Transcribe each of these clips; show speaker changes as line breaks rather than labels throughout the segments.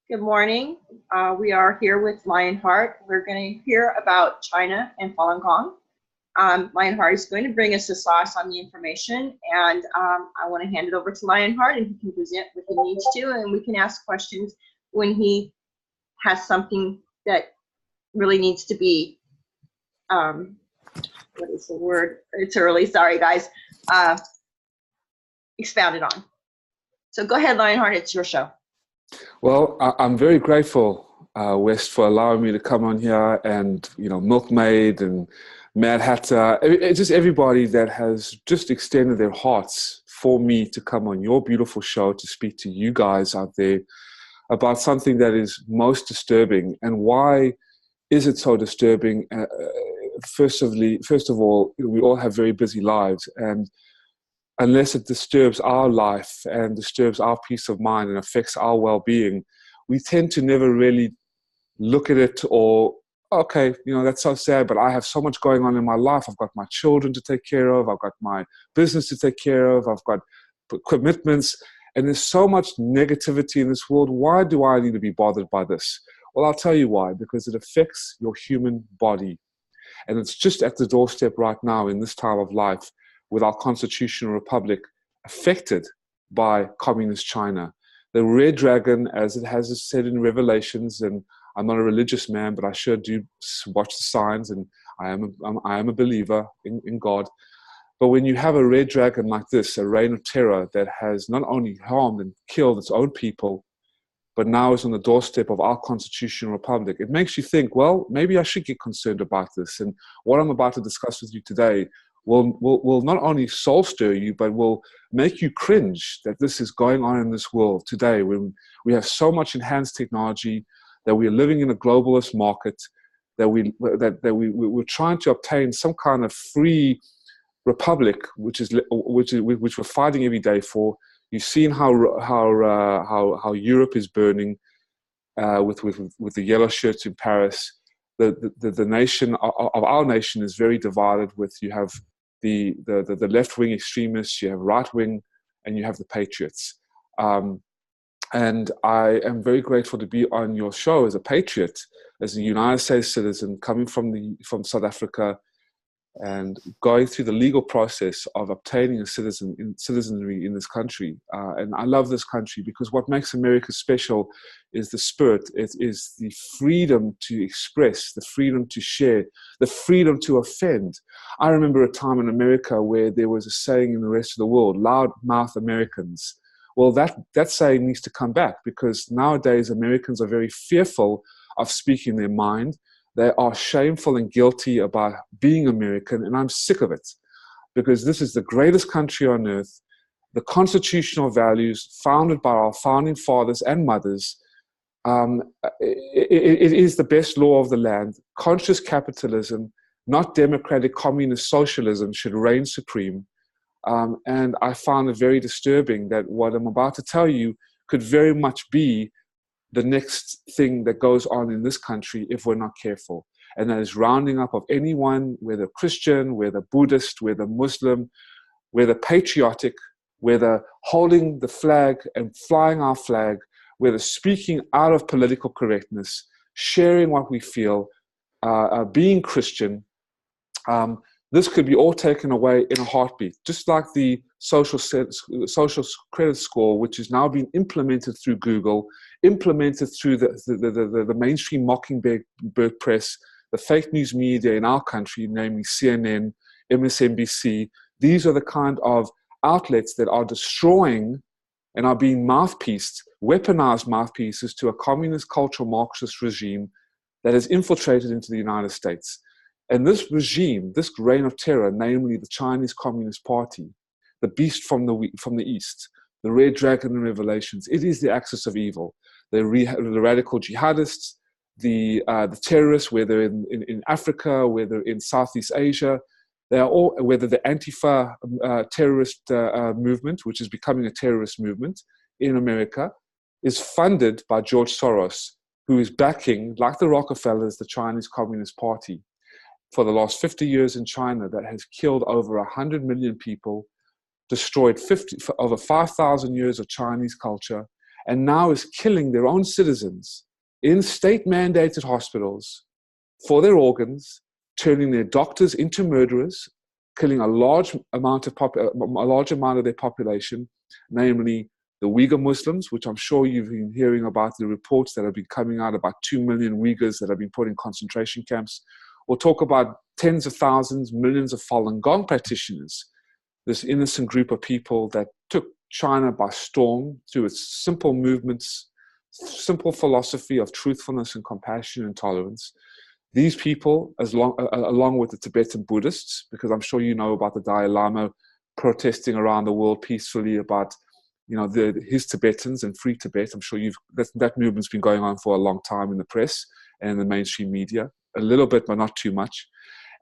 Good morning. We are here with Lionheart. We're going to hear about China and Falun Gong. Lionheart is going to bring us the sauce on the information, and I want to hand it over to Lionheart, and he can present what he needs to, and we can ask questions when he has something that really needs to be, what is the word? It's early, sorry guys, expounded on. So go ahead, Lionheart, it's your show.
Well, I'm very grateful, West, for allowing me to come on here, and Milkmaid and Mad Hatter, just everybody that has just extended their hearts for me to come on your beautiful show to speak to you guys out there about something that is most disturbing. And why is it so disturbing? First of all, we all have very busy lives, and unless it disturbs our life and disturbs our peace of mind and affects our well-being, we tend to never really look at it or, okay, that's so sad, but I have so much going on in my life. I've got my children to take care of. I've got my business to take care of. I've got commitments. And there's so much negativity in this world. Why do I need to be bothered by this? Well, I'll tell you why. Because it affects your human body. And it's just at the doorstep right now in this time of life, with our constitutional republic affected by communist China. The red dragon, as it has said in Revelations, and I'm not a religious man, but I sure do watch the signs, and I am a believer in God. But when you have a red dragon like this, a reign of terror that has not only harmed and killed its own people, but now is on the doorstep of our constitutional republic, it makes you think, well, maybe I should get concerned about this. And what I'm about to discuss with you today will not only soul stir you, but will make you cringe that this is going on in this world today, when we have so much enhanced technology, that we're living in a globalist market, that we're trying to obtain some kind of free republic, which we're fighting every day for. You've seen how Europe is burning with the yellow shirts in Paris. The nation of our nation is very divided. You have the left-wing extremists, you have right-wing, and you have the patriots. And I am very grateful to be on your show as a patriot, as a United States citizen coming from South Africa, and going through the legal process of obtaining a citizenry in this country. And I love this country because what makes America special is the spirit. It is the freedom to express, the freedom to share, the freedom to offend. I remember a time in America where there was a saying in the rest of the world, loud-mouth Americans. Well, that saying needs to come back, because nowadays Americans are very fearful of speaking their mind. They are shameful and guilty about being American, and I'm sick of it, because this is the greatest country on earth. The constitutional values founded by our founding fathers and mothers, it is the best law of the land. Conscious capitalism, not democratic communist socialism, should reign supreme. And I found it very disturbing that what I'm about to tell you could very much be the next thing that goes on in this country if we're not careful. And that is rounding up of anyone, whether Christian, whether Buddhist, whether Muslim, whether patriotic, whether holding the flag and flying our flag, whether speaking out of political correctness, sharing what we feel, being Christian. This could be all taken away in a heartbeat, just like the social credit score, which is now being implemented through Google, implemented through the mainstream mockingbird press, the fake news media in our country, namely CNN, MSNBC. These are the kind of outlets that are destroying and are being weaponized mouthpieces to a communist cultural Marxist regime that has infiltrated into the United States. And this regime, this reign of terror, namely the Chinese Communist Party, the beast from the east, the red dragon in Revelations, it is the axis of evil. The radical jihadists, the terrorists, whether in Africa, whether in Southeast Asia, they are all, whether the Antifa terrorist movement, which is becoming a terrorist movement in America, is funded by George Soros, who is backing, like the Rockefellers, the Chinese Communist Party. For the last 50 years in China, that has killed over 100 million people, destroyed over 5,000 years of Chinese culture, and now is killing their own citizens in state-mandated hospitals for their organs, turning their doctors into murderers, killing a large amount of their population, namely the Uyghur Muslims, which I'm sure you've been hearing about the reports that have been coming out about 2 million Uyghurs that have been put in concentration camps. We'll talk about tens of thousands, millions of Falun Gong practitioners, this innocent group of people that took China by storm through its simple movements, simple philosophy of truthfulness and compassion and tolerance. These people, along with the Tibetan Buddhists, because I'm sure you know about the Dalai Lama protesting around the world peacefully about, his Tibetans and free Tibet. I'm sure that movement's been going on for a long time in the press and in the mainstream media, a little bit, but not too much.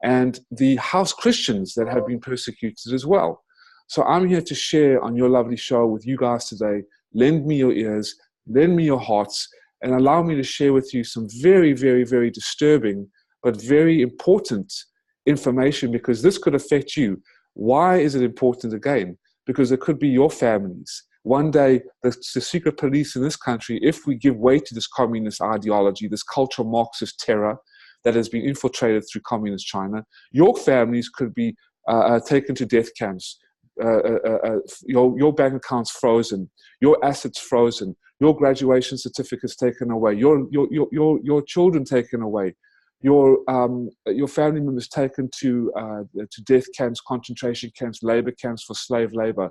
And the house Christians that have been persecuted as well. So I'm here to share on your lovely show with you guys today. Lend me your ears, lend me your hearts, and allow me to share with you some very, very, very disturbing, but very important information, because this could affect you. Why is it important again? Because it could be your families. One day, the secret police in this country, if we give way to this communist ideology, this cultural Marxist terror that has been infiltrated through communist China, your families could be taken to death camps, your bank accounts frozen, your assets frozen, your graduation certificates taken away, your children taken away, your family members taken to death camps, concentration camps, labor camps for slave labor,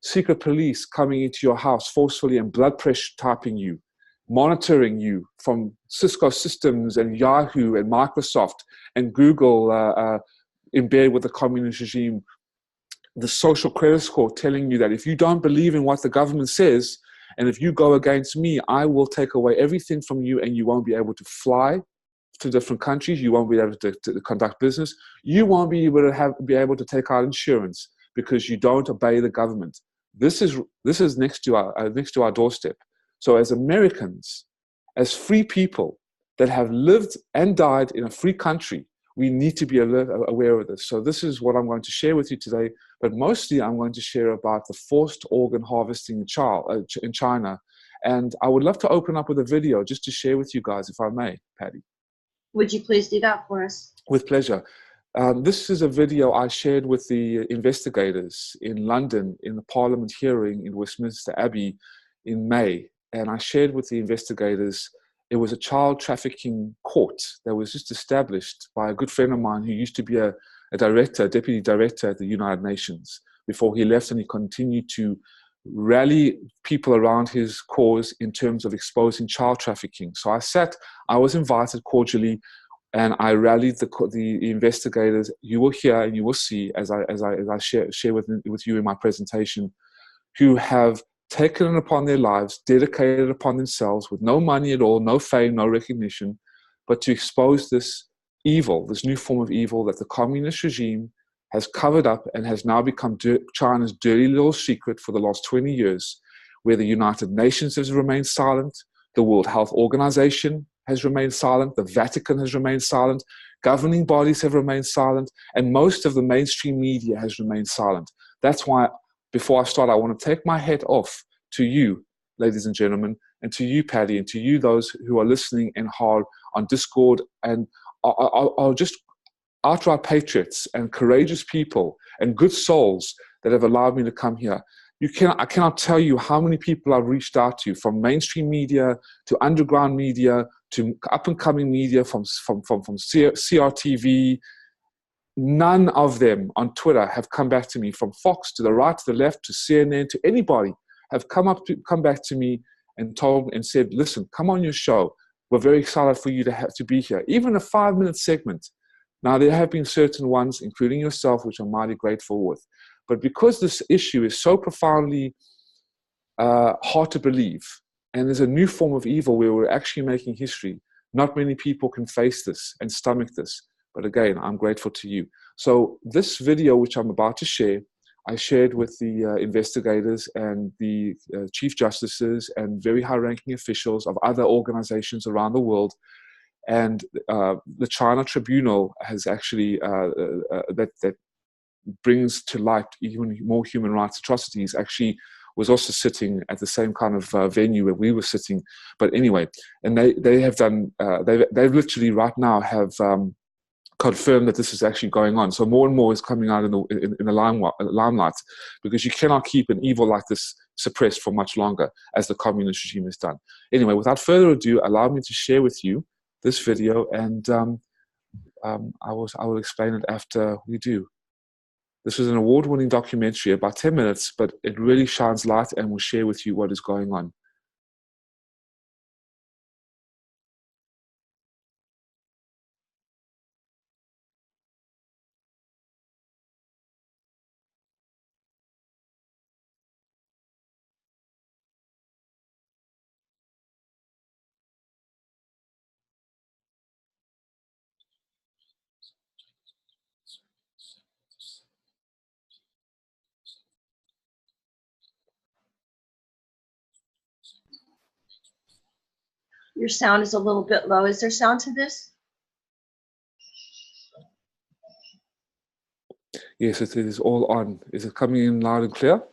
secret police coming into your house forcefully and blood pressure typing you, monitoring you from Cisco Systems and Yahoo and Microsoft and Google in bed with the communist regime, the social credit score telling you that if you don't believe in what the government says, and if you go against me, I will take away everything from you, and you won't be able to fly to different countries. You won't be able to conduct business. You won't be able to be able to take out insurance because you don't obey the government. This is next to our doorstep. So as Americans, as free people that have lived and died in a free country, we need to be aware of this. So this is what I'm going to share with you today, but mostly I'm going to share about the forced organ harvesting in China. And I would love to open up with a video just to share with you guys, if I may, Patty.
Would you please do that for us?
With pleasure. This is a video I shared with the investigators in London in the Parliament hearing in Westminster Abbey in May. And I shared with the investigators, it was a child trafficking court that was just established by a good friend of mine who used to be a deputy director at the United Nations before he left, and he continued to rally people around his cause in terms of exposing child trafficking. So I was invited cordially, and I rallied the investigators. You will hear and you will see as I share with you in my presentation, who have taken it upon their lives, dedicated upon themselves with no money at all, no fame, no recognition, but to expose this evil, this new form of evil that the communist regime has covered up and has now become China's dirty little secret for the last 20 years, where the United Nations has remained silent, the World Health Organization has remained silent, the Vatican has remained silent, governing bodies have remained silent, and most of the mainstream media has remained silent. That's why, before I start, I want to take my hat off to you, ladies and gentlemen, and to you, Patty, and to you, those who are listening and hard on Discord, and are just outright patriots and courageous people and good souls that have allowed me to come here. I cannot tell you how many people I've reached out to, from mainstream media to underground media to up-and-coming media, from CRTV. None of them on Twitter have come back to me, from Fox to the right, to the left, to CNN, to anybody, have come back to me and told and said, listen, come on your show. We're very excited for you to be here. Even a 5-minute segment. Now, there have been certain ones, including yourself, which I'm mighty grateful with. But because this issue is so profoundly hard to believe, and there's a new form of evil where we're actually making history, not many people can face this and stomach this. But again, I'm grateful to you. So this video, which I'm about to share, I shared with the investigators and the chief justices and very high-ranking officials of other organizations around the world. And the China Tribunal has actually, that brings to light even more human rights atrocities, actually was also sitting at the same kind of venue where we were sitting. But anyway, and they have done, they've literally right now have confirmed that this is actually going on. So more and more is coming out in the limelight, because you cannot keep an evil like this suppressed for much longer, as the communist regime has done. Anyway, without further ado, allow me to share with you this video, and I will explain it after we do. This was an award-winning documentary, about 10 minutes, but it really shines light and will share with you what is going on.
Your sound is a little bit low. Is there sound to this?
Yes, it is all on. Is it coming in loud and clear?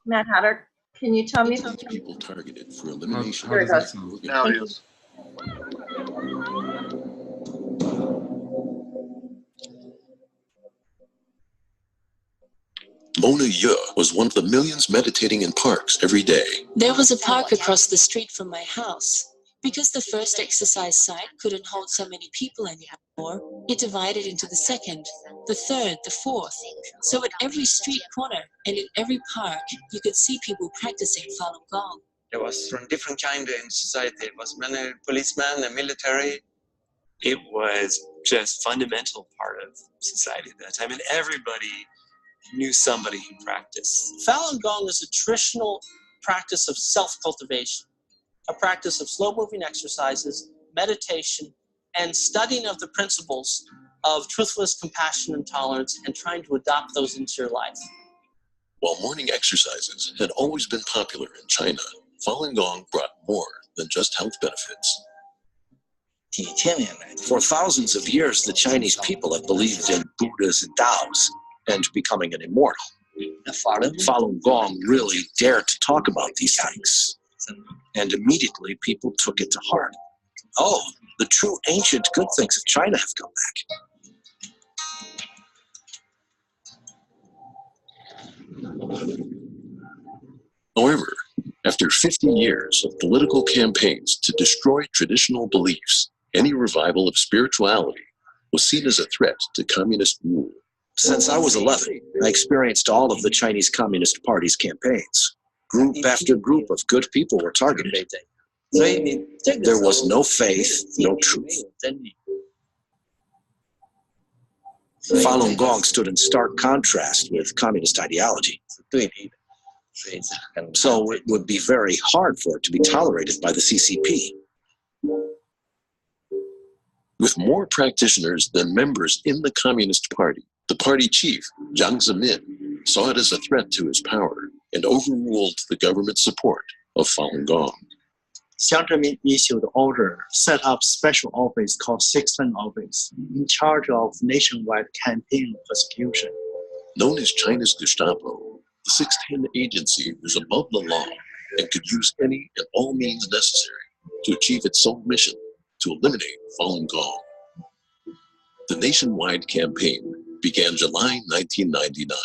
Matt Hatter, can you tell me?
People targeted for elimination.
Here it goes.
Now it is.
Mona Ye was one of the millions meditating in parks every day.
There was a park across the street from my house. Because the first exercise site couldn't hold so many people anymore, it divided into the second, the third, the fourth. So at every street corner and in every park, you could see people practicing Falun Gong.
There was from different kind in society. It was many policemen and military. It was just fundamental part of society at that time, and everybody knew somebody who practiced.
Falun Gong is a traditional practice of self-cultivation, a practice of slow-moving exercises, meditation, and studying of the principles of truthfulness, compassion, and tolerance, and trying to adopt those into your life.
While morning exercises had always been popular in China, Falun Gong brought more than just health benefits.
For thousands of years, the Chinese people have believed in Buddhas and Taos and becoming an immortal. Falun Gong really dared to talk about these things, and immediately people took it to heart. Oh, the true ancient good things of China have come back.
However, after 50 years of political campaigns to destroy traditional beliefs, any revival of spirituality was seen as a threat to communist rule.
Since I was 11, I experienced all of the Chinese Communist Party's campaigns. Group after group of good people were targeted. There was no faith, no truth. Falun Gong stood in stark contrast with communist ideology. So it would be very hard for it to be tolerated by the CCP.
With more practitioners than members in the Communist Party, the party chief, Jiang Zemin, saw it as a threat to his power and overruled the government support of Falun Gong.
Jiang Zemin issued the order, set up special office called Sixth Office, in charge of nationwide campaign persecution.
Known as China's Gestapo, the 610 agency was above the law and could use any and all means necessary to achieve its sole mission, to eliminate Falun Gong. The nationwide campaign began July 1999.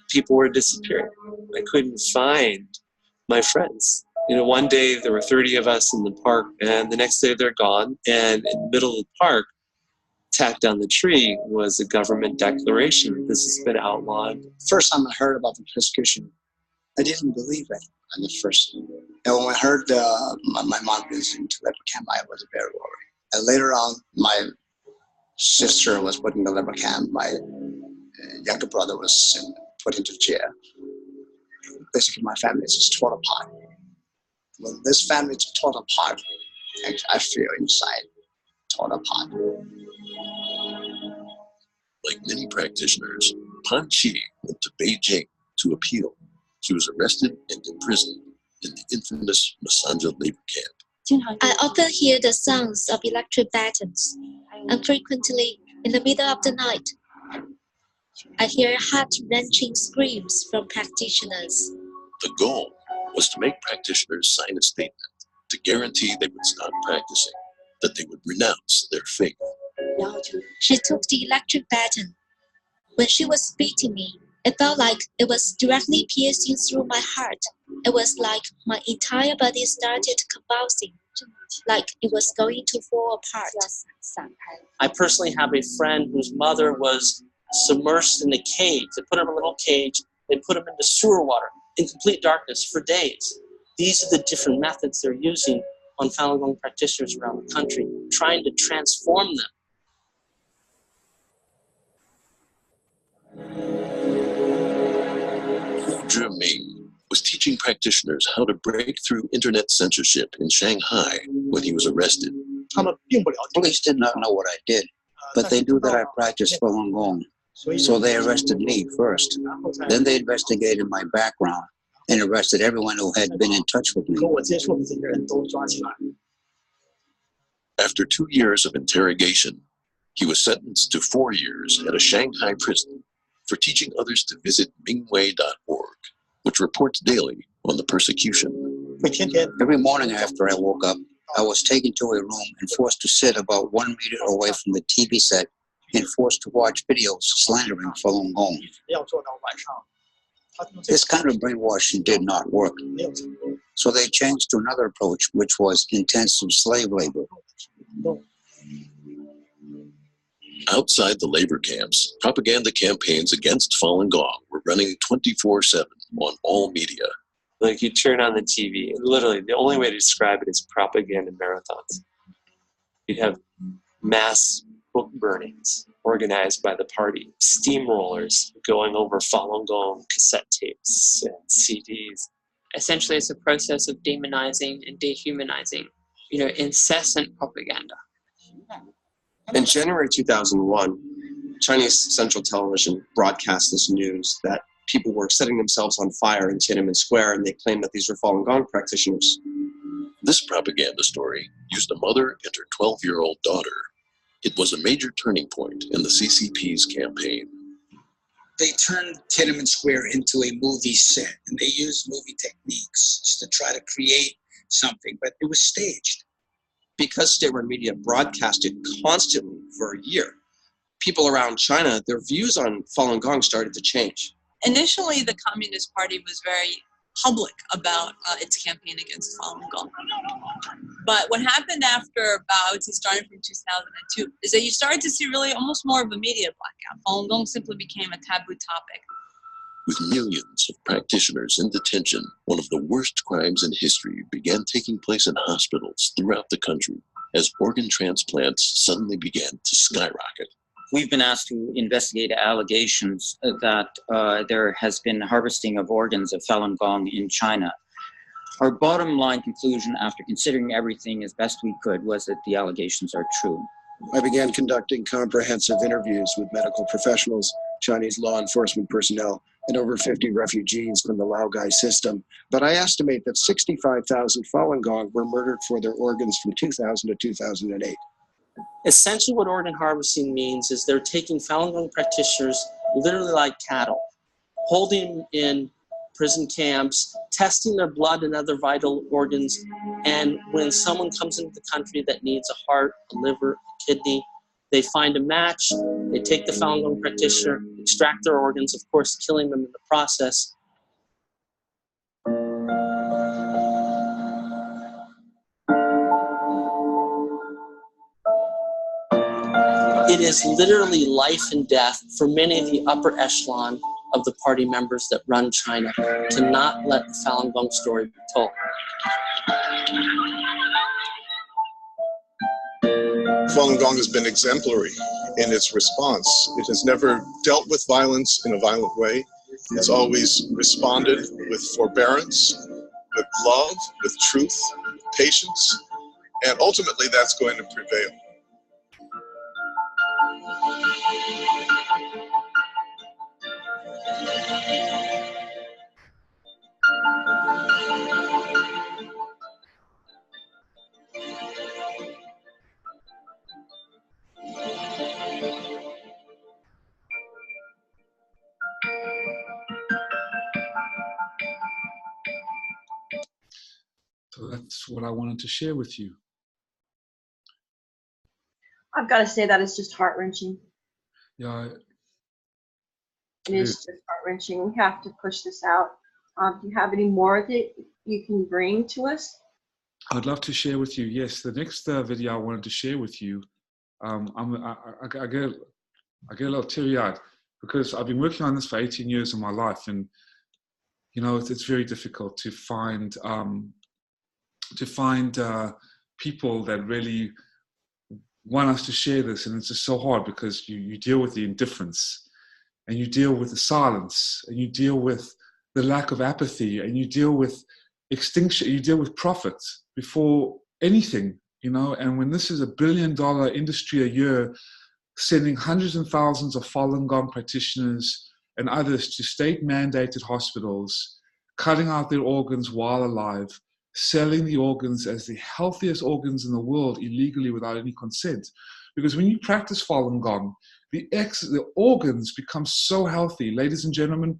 People were disappearing. I couldn't find my friends. You know, one day there were 30 of us in the park, and the next day they're gone. And in the middle of the park, tacked on the tree, was a government declaration. This has been outlawed.
First time I heard about the persecution, I didn't believe it at the first. And when I heard my mom is into labor camp, I was very worried. And later on, my sister was put in the labor camp. My younger brother was put into jail. Basically, my family is just torn apart. When this family is torn apart, I feel inside torn apart.
Like many practitioners, Pan Chi went to Beijing to appeal. She was arrested and imprisoned in the infamous Masanja labor camp.
I often hear the sounds of electric batons, and frequently in the middle of the night. I hear heart-wrenching screams from practitioners.
The goal was to make practitioners sign a statement to guarantee they would stop practicing, that they would renounce their faith.
She took the electric baton. When she was beating me, it felt like it was directly piercing through my heart. It was like my entire body started convulsing, like it was going to fall apart.
I personally have a friend whose mother was submersed in a cage. They put her in a little cage. They put him into sewer water in complete darkness for days. These are the different methods they're using on Falun Gong practitioners around the country, trying to transform them.
Hu Zhiming was teaching practitioners how to break through internet censorship in Shanghai when he was arrested.
Police did not know what I did, but they knew that I practiced Falun Gong. So they arrested me first. Then they investigated my background and arrested everyone who had been in touch with me.
After 2 years of interrogation, he was sentenced to 4 years at a Shanghai prison for teaching others to visit mingwei.org, which reports daily on the persecution.
Every morning after I woke up, I was taken to a room and forced to sit about 1 meter away from the TV set and forced to watch videos slandering Falun Gong. This kind of brainwashing did not work. So they changed to another approach, which was intensive slave labor.
Outside the labor camps, propaganda campaigns against Falun Gong were running 24/7 on all media.
Like you turn on the TV, and literally the only way to describe it is propaganda marathons. You'd have mass book burnings organized by the party, steamrollers going over Falun Gong cassette tapes and CDs.
Essentially, it's a process of demonizing and dehumanizing, incessant propaganda.
In January 2001, Chinese Central Television broadcast this news that people were setting themselves on fire in Tiananmen Square, and they claimed that these were Falun Gong practitioners.
This propaganda story used a mother and her 12-year-old daughter. It was a major turning point in the CCP's campaign.
They turned Tiananmen Square into a movie set, and they used movie techniques to try to create something, but it was staged.
Because state-run media broadcasted constantly for a year, people around China, their views on Falun Gong started to change.
Initially, the Communist Party was very public about its campaign against Falun Gong. But what happened after about, starting from 2002, is that you started to see really almost more of a media blackout. Falun Gong simply became a taboo topic.
With millions of practitioners in detention, one of the worst crimes in history began taking place in hospitals throughout the country as organ transplants suddenly began to skyrocket.
We've been asked to investigate allegations that there has been harvesting of organs of Falun Gong in China. Our bottom line conclusion, after considering everything as best we could, was that the allegations are true.
I began conducting comprehensive interviews with medical professionals, Chinese law enforcement personnel, and over 50 refugees from the Laogai system. But I estimate that 65,000 Falun Gong were murdered for their organs from 2000 to 2008.
Essentially what organ harvesting means is they're taking Falun Gong practitioners literally like cattle, holding them in prison camps, testing their blood and other vital organs, and when someone comes into the country that needs a heart, a liver, a kidney, they find a match, they take the Falun Gong practitioner, extract their organs, of course killing them in the process. It is literally life and death for many of the upper echelon of the party members that run China to not let the Falun Gong story be told.
Falun Gong has been exemplary in its response. It has never dealt with violence in a violent way. It's always responded with forbearance, with love, with truth, with patience, and ultimately that's going to prevail.
So that's what I wanted to share with you.
I've got to say that it's just heart-wrenching.
Yeah.
It is just heart-wrenching. We have to push this out. Do you have any more that you can bring to us?
I'd love to share with you. Yes, the next video I wanted to share with you, I get a little teary-eyed because I've been working on this for 18 years of my life, and you know it's very difficult to find people that really want us to share this, and it's just so hard because you deal with the indifference, and you deal with the silence, and you deal with the lack of apathy, and you deal with extinction, you deal with profit before anything, you know. And when this is $1 billion industry a year, sending hundreds and thousands of Falun Gong practitioners and others to state-mandated hospitals, cutting out their organs while alive, selling the organs as the healthiest organs in the world illegally without any consent. Because when you practice Falun Gong, the organs become so healthy. Ladies and gentlemen,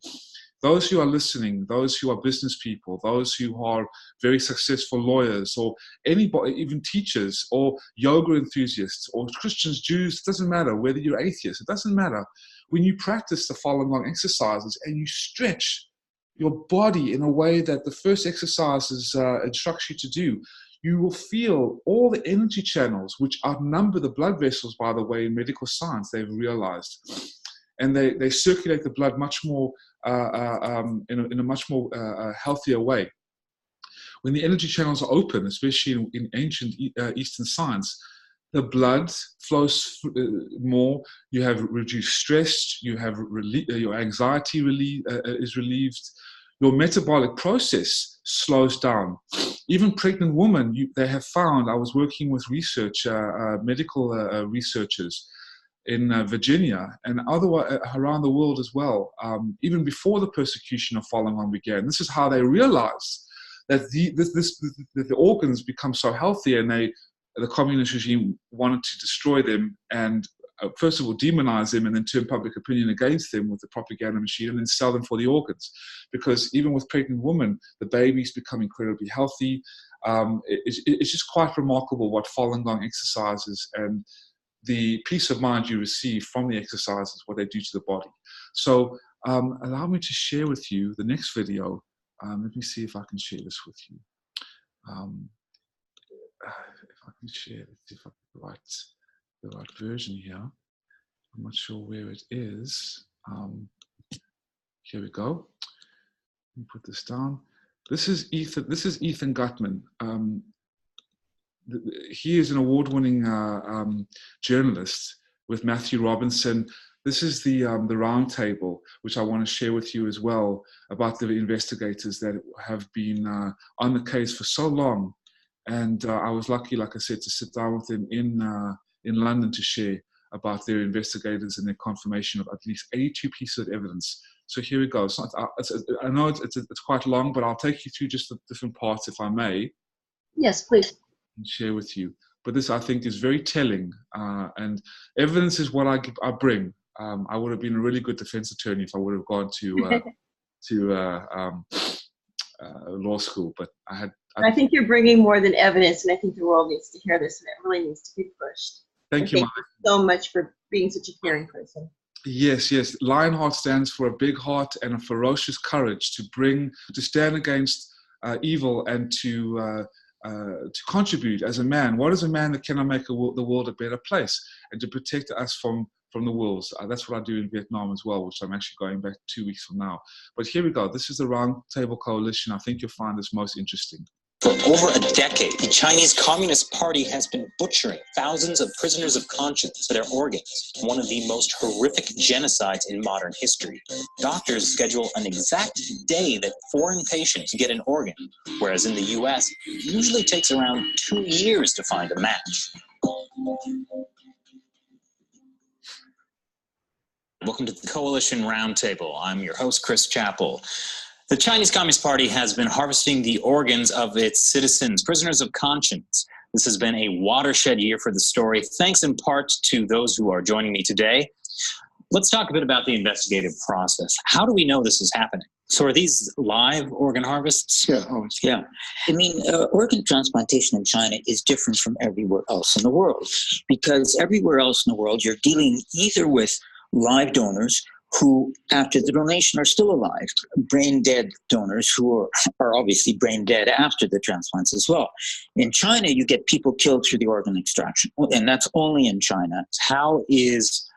those who are listening, those who are business people, those who are very successful lawyers, or anybody, even teachers, or yoga enthusiasts, or Christians, Jews, it doesn't matter, whether you're atheist, it doesn't matter. When you practice the Falun Gong exercises and you stretch your body in a way that the first exercises instructs you to do, you will feel all the energy channels, which outnumber the blood vessels, by the way, in medical science, they've realized. And they circulate the blood much more in a much more healthier way. When the energy channels are open, especially in ancient Eastern science, the blood flows more. You have reduced stress. You have your anxiety is relieved. Your metabolic process slows down. Even pregnant women, they have found. I was working with research, medical researchers in Virginia and otherwise around the world as well, even before the persecution of Falun Gong began. This is how they realized that the organs become so healthy, and the communist regime wanted to destroy them and first of all demonize them, and then turn public opinion against them with the propaganda machine, and then sell them for the organs. Because even with pregnant women, the babies become incredibly healthy. It's just quite remarkable what Falun Gong exercises and the peace of mind you receive from the exercises, what they do to the body. So allow me to share with you the next video. Let me see if I can share this with you. If I can share, let's see if I can the right version here. I'm not sure where it is. Here we go. Let me put this down. This is Ethan Gutman. He is an award-winning journalist with Matthew Robinson. This is the round table, which I want to share with you as well, about the investigators that have been on the case for so long. And I was lucky, like I said, to sit down with them in London to share about their investigators and their confirmation of at least 82 pieces of evidence. So here we go. I know it's quite long, but I'll take you through just the different parts, if I may.
Yes, please.
And share with you. But this, I think, is very telling. And evidence is what I bring. I would have been a really good defense attorney if I would have gone to law school, but I think
you're bringing more than evidence, and I think the world needs to hear this, and it really needs to be pushed.
Thank you
so much for being such a caring person.
Yes. Lionheart stands for a big heart and a ferocious courage to stand against evil and to contribute as a man. What is a man that cannot make the world a better place, and to protect us from the wolves? That's what I do in Vietnam as well, which I'm actually going back 2 weeks from now. But here we go. This is the Round Table Coalition. I think you'll find this most interesting.
For over a decade, the Chinese Communist Party has been butchering thousands of prisoners of conscience for their organs, one of the most horrific genocides in modern history. Doctors schedule an exact day that foreign patients get an organ, whereas in the US, it usually takes around 2 years to find a match. Welcome to the Coalition Roundtable. I'm your host, Chris Chappell. The Chinese Communist Party has been harvesting the organs of its citizens, prisoners of conscience. This has been a watershed year for the story, thanks in part to those who are joining me today. Let's talk a bit about the investigative process. How do we know this is happening? So are these live organ harvests?
Yeah, always.
Yeah. I mean, organ transplantation in China is different from everywhere else in the world, because everywhere else in the world, you're dealing either with live donors who, after the donation, are still alive, brain dead donors who are obviously brain dead after the transplants as well. In China, you get people killed through the organ extraction, and that's only in China.
How is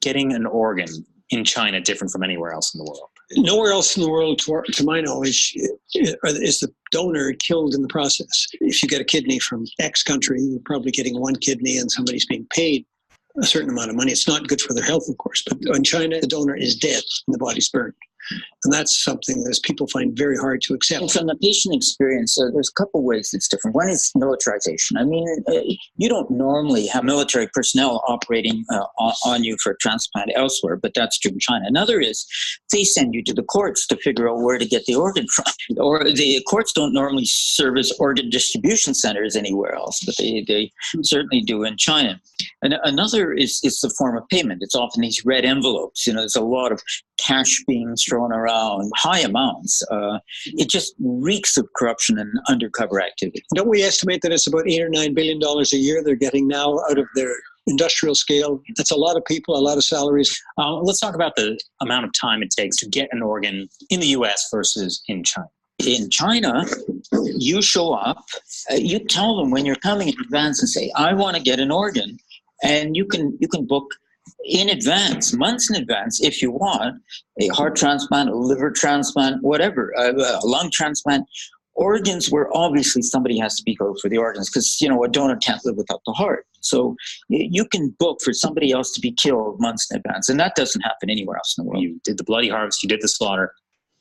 getting an organ in China different from anywhere else in the world?
Nowhere else in the world, to my knowledge, is the donor killed in the process. If you get a kidney from X country, you're probably getting one kidney and somebody's being paid a certain amount of money. It's not good for their health, of course, but in China, the donor is dead and the body's burned. And that's something that people find very hard to accept.
And from the patient experience, there's a couple ways it's different. One is militarization. I mean, you don't normally have military personnel operating on you for a transplant elsewhere, but that's true in China. Another is they send you to the courts to figure out where to get the organ from. Or the courts don't normally serve as organ distribution centers anywhere else, but they certainly do in China. And another is the form of payment. It's often these red envelopes. There's a lot of cash being thrown around, high amounts. It just reeks of corruption and undercover activity.
Don't we estimate that it's about $8 or $9 billion a year they're getting now out of their industrial scale? That's a lot of people, a lot of salaries.
Let's talk about the amount of time it takes to get an organ in the U.S. versus in China.
In China, you show up, you tell them when you're coming in advance and say, I want to get an organ, and you can book in advance, months in advance, if you want, a heart transplant, a liver transplant, whatever, a lung transplant, organs where obviously somebody has to be killed for the organs, because, a donor can't live without the heart. So you can book for somebody else to be killed months in advance, and that doesn't happen anywhere else in the world.
You did the bloody harvest, you did the slaughter.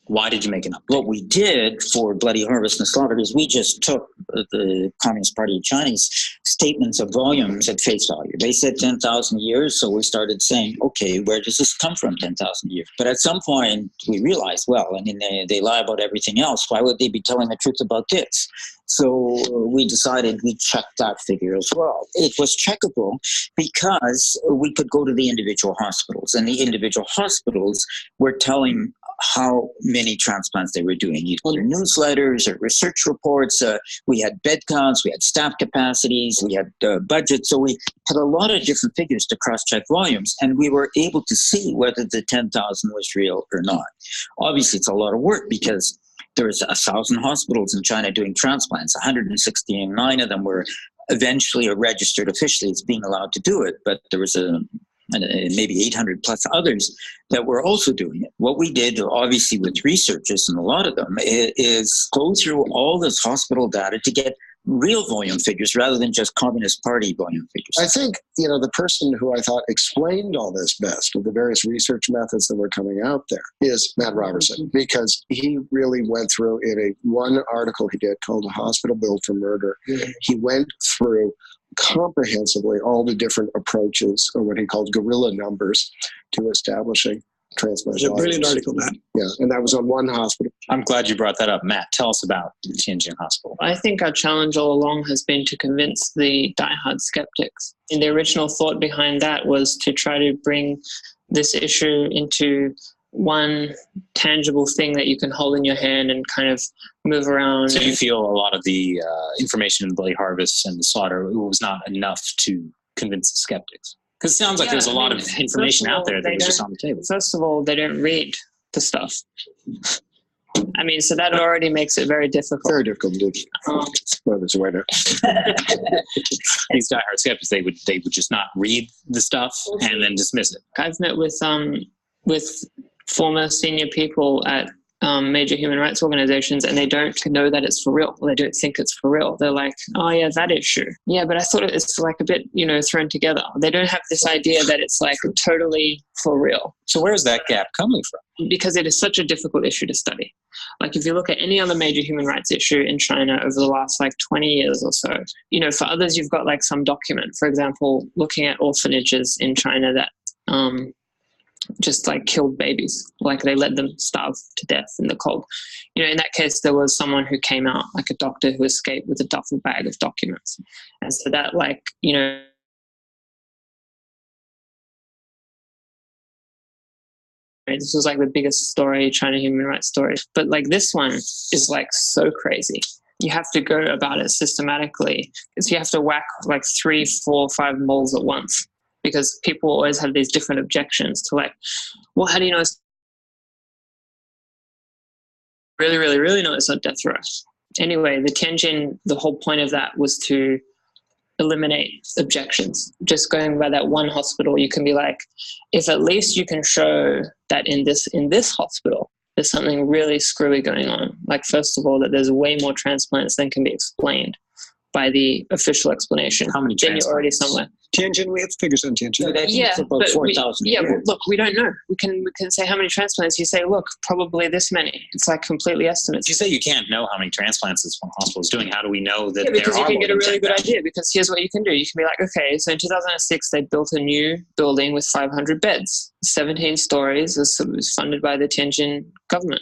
Why did you make an update?
What we did for Bloody Harvest and Slaughter is we just took the Communist Party of China's statements of volumes at face value. They said 10,000 years, so we started saying, okay, where does this come from, 10,000 years? But at some point, we realized, well, I mean, they lie about everything else. Why would they be telling the truth about this? So we decided we'd check that figure as well. It was checkable because we could go to the individual hospitals, and the individual hospitals were telling how many transplants they were doing, either newsletters or research reports. We had bed counts, we had staff capacities, we had budgets. So we had a lot of different figures to cross-check volumes, and we were able to see whether the 10,000 was real or not. Obviously, it's a lot of work because there's 1,000 hospitals in China doing transplants. 169 of them were eventually registered officially as being allowed to do it, but there was maybe 800 plus others that were also doing it. What we did, obviously with researchers, and a lot of them, is go through all this hospital data to get real volume figures rather than just Communist Party volume figures.
I think, the person who I thought explained all this best with the various research methods that were coming out there is Matt Robertson, because he really went through in one article he did called A Hospital Built for Murder. He went through comprehensively all the different approaches, or what he called guerrilla numbers, to establishing transplant.
It's a brilliant article, Matt.
Yeah, and that was on one hospital.
I'm glad you brought that up. Matt, tell us about the Tianjin Hospital.
I think our challenge all along has been to convince the diehard skeptics. And the original thought behind that was to try to bring this issue into one tangible thing that you can hold in your hand and kind of move around.
So you feel a lot of the information in the Bloody Harvest and the slaughter was not enough to convince the skeptics? Because it sounds like there's a lot of information out there that was just on the table.
First of all, they don't read the stuff. I mean, so that already makes it very difficult.
Very difficult to do. Well, there's a way to.
These diehard skeptics, they would just not read the stuff and then dismiss it.
I've met with former senior people at major human rights organizations, and they don't know that it's for real. They don't think it's for real. They're like, oh yeah, that issue. Yeah, but I thought it's like a bit, thrown together. They don't have this idea that it's like totally for real.
So where's that gap coming from?
Because it is such a difficult issue to study. Like if you look at any other major human rights issue in China over the last 20 years or so, for others you've got some document, for example, looking at orphanages in China that just killed babies, they let them starve to death in the cold. In that case, there was someone who came out, a doctor who escaped with a duffel bag of documents. And so that This was like the biggest story, China human rights story. But like this one is like so crazy. You have to go about it systematically because you have to whack like 3, 4, 5 moles at once, because people always have these different objections to like, well, how do you know it's really know it's not death row? Anyway, the Tianjin, the whole point of that was to eliminate objections. Just going by that one hospital, you can be like, if at least you can show that in this hospital there's something really screwy going on, like first of all that there's way more transplants than can be explained by the official explanation,
how many
then you're already somewhere.
Tianjin, we have figures on Tianjin.
Yeah,
about 4,000.
But look, we don't know. We can say how many transplants. You say, look, probably this many. It's like completely estimates.
You say you can't know how many transplants this one hospital is doing. How do we know that there
because
are
you can
more
get a
than
really
10,000?
good idea. Because here's what you can do. You can be like, okay, so in 2006 they built a new building with 500 beds, 17 stories. It was funded by the Tianjin government.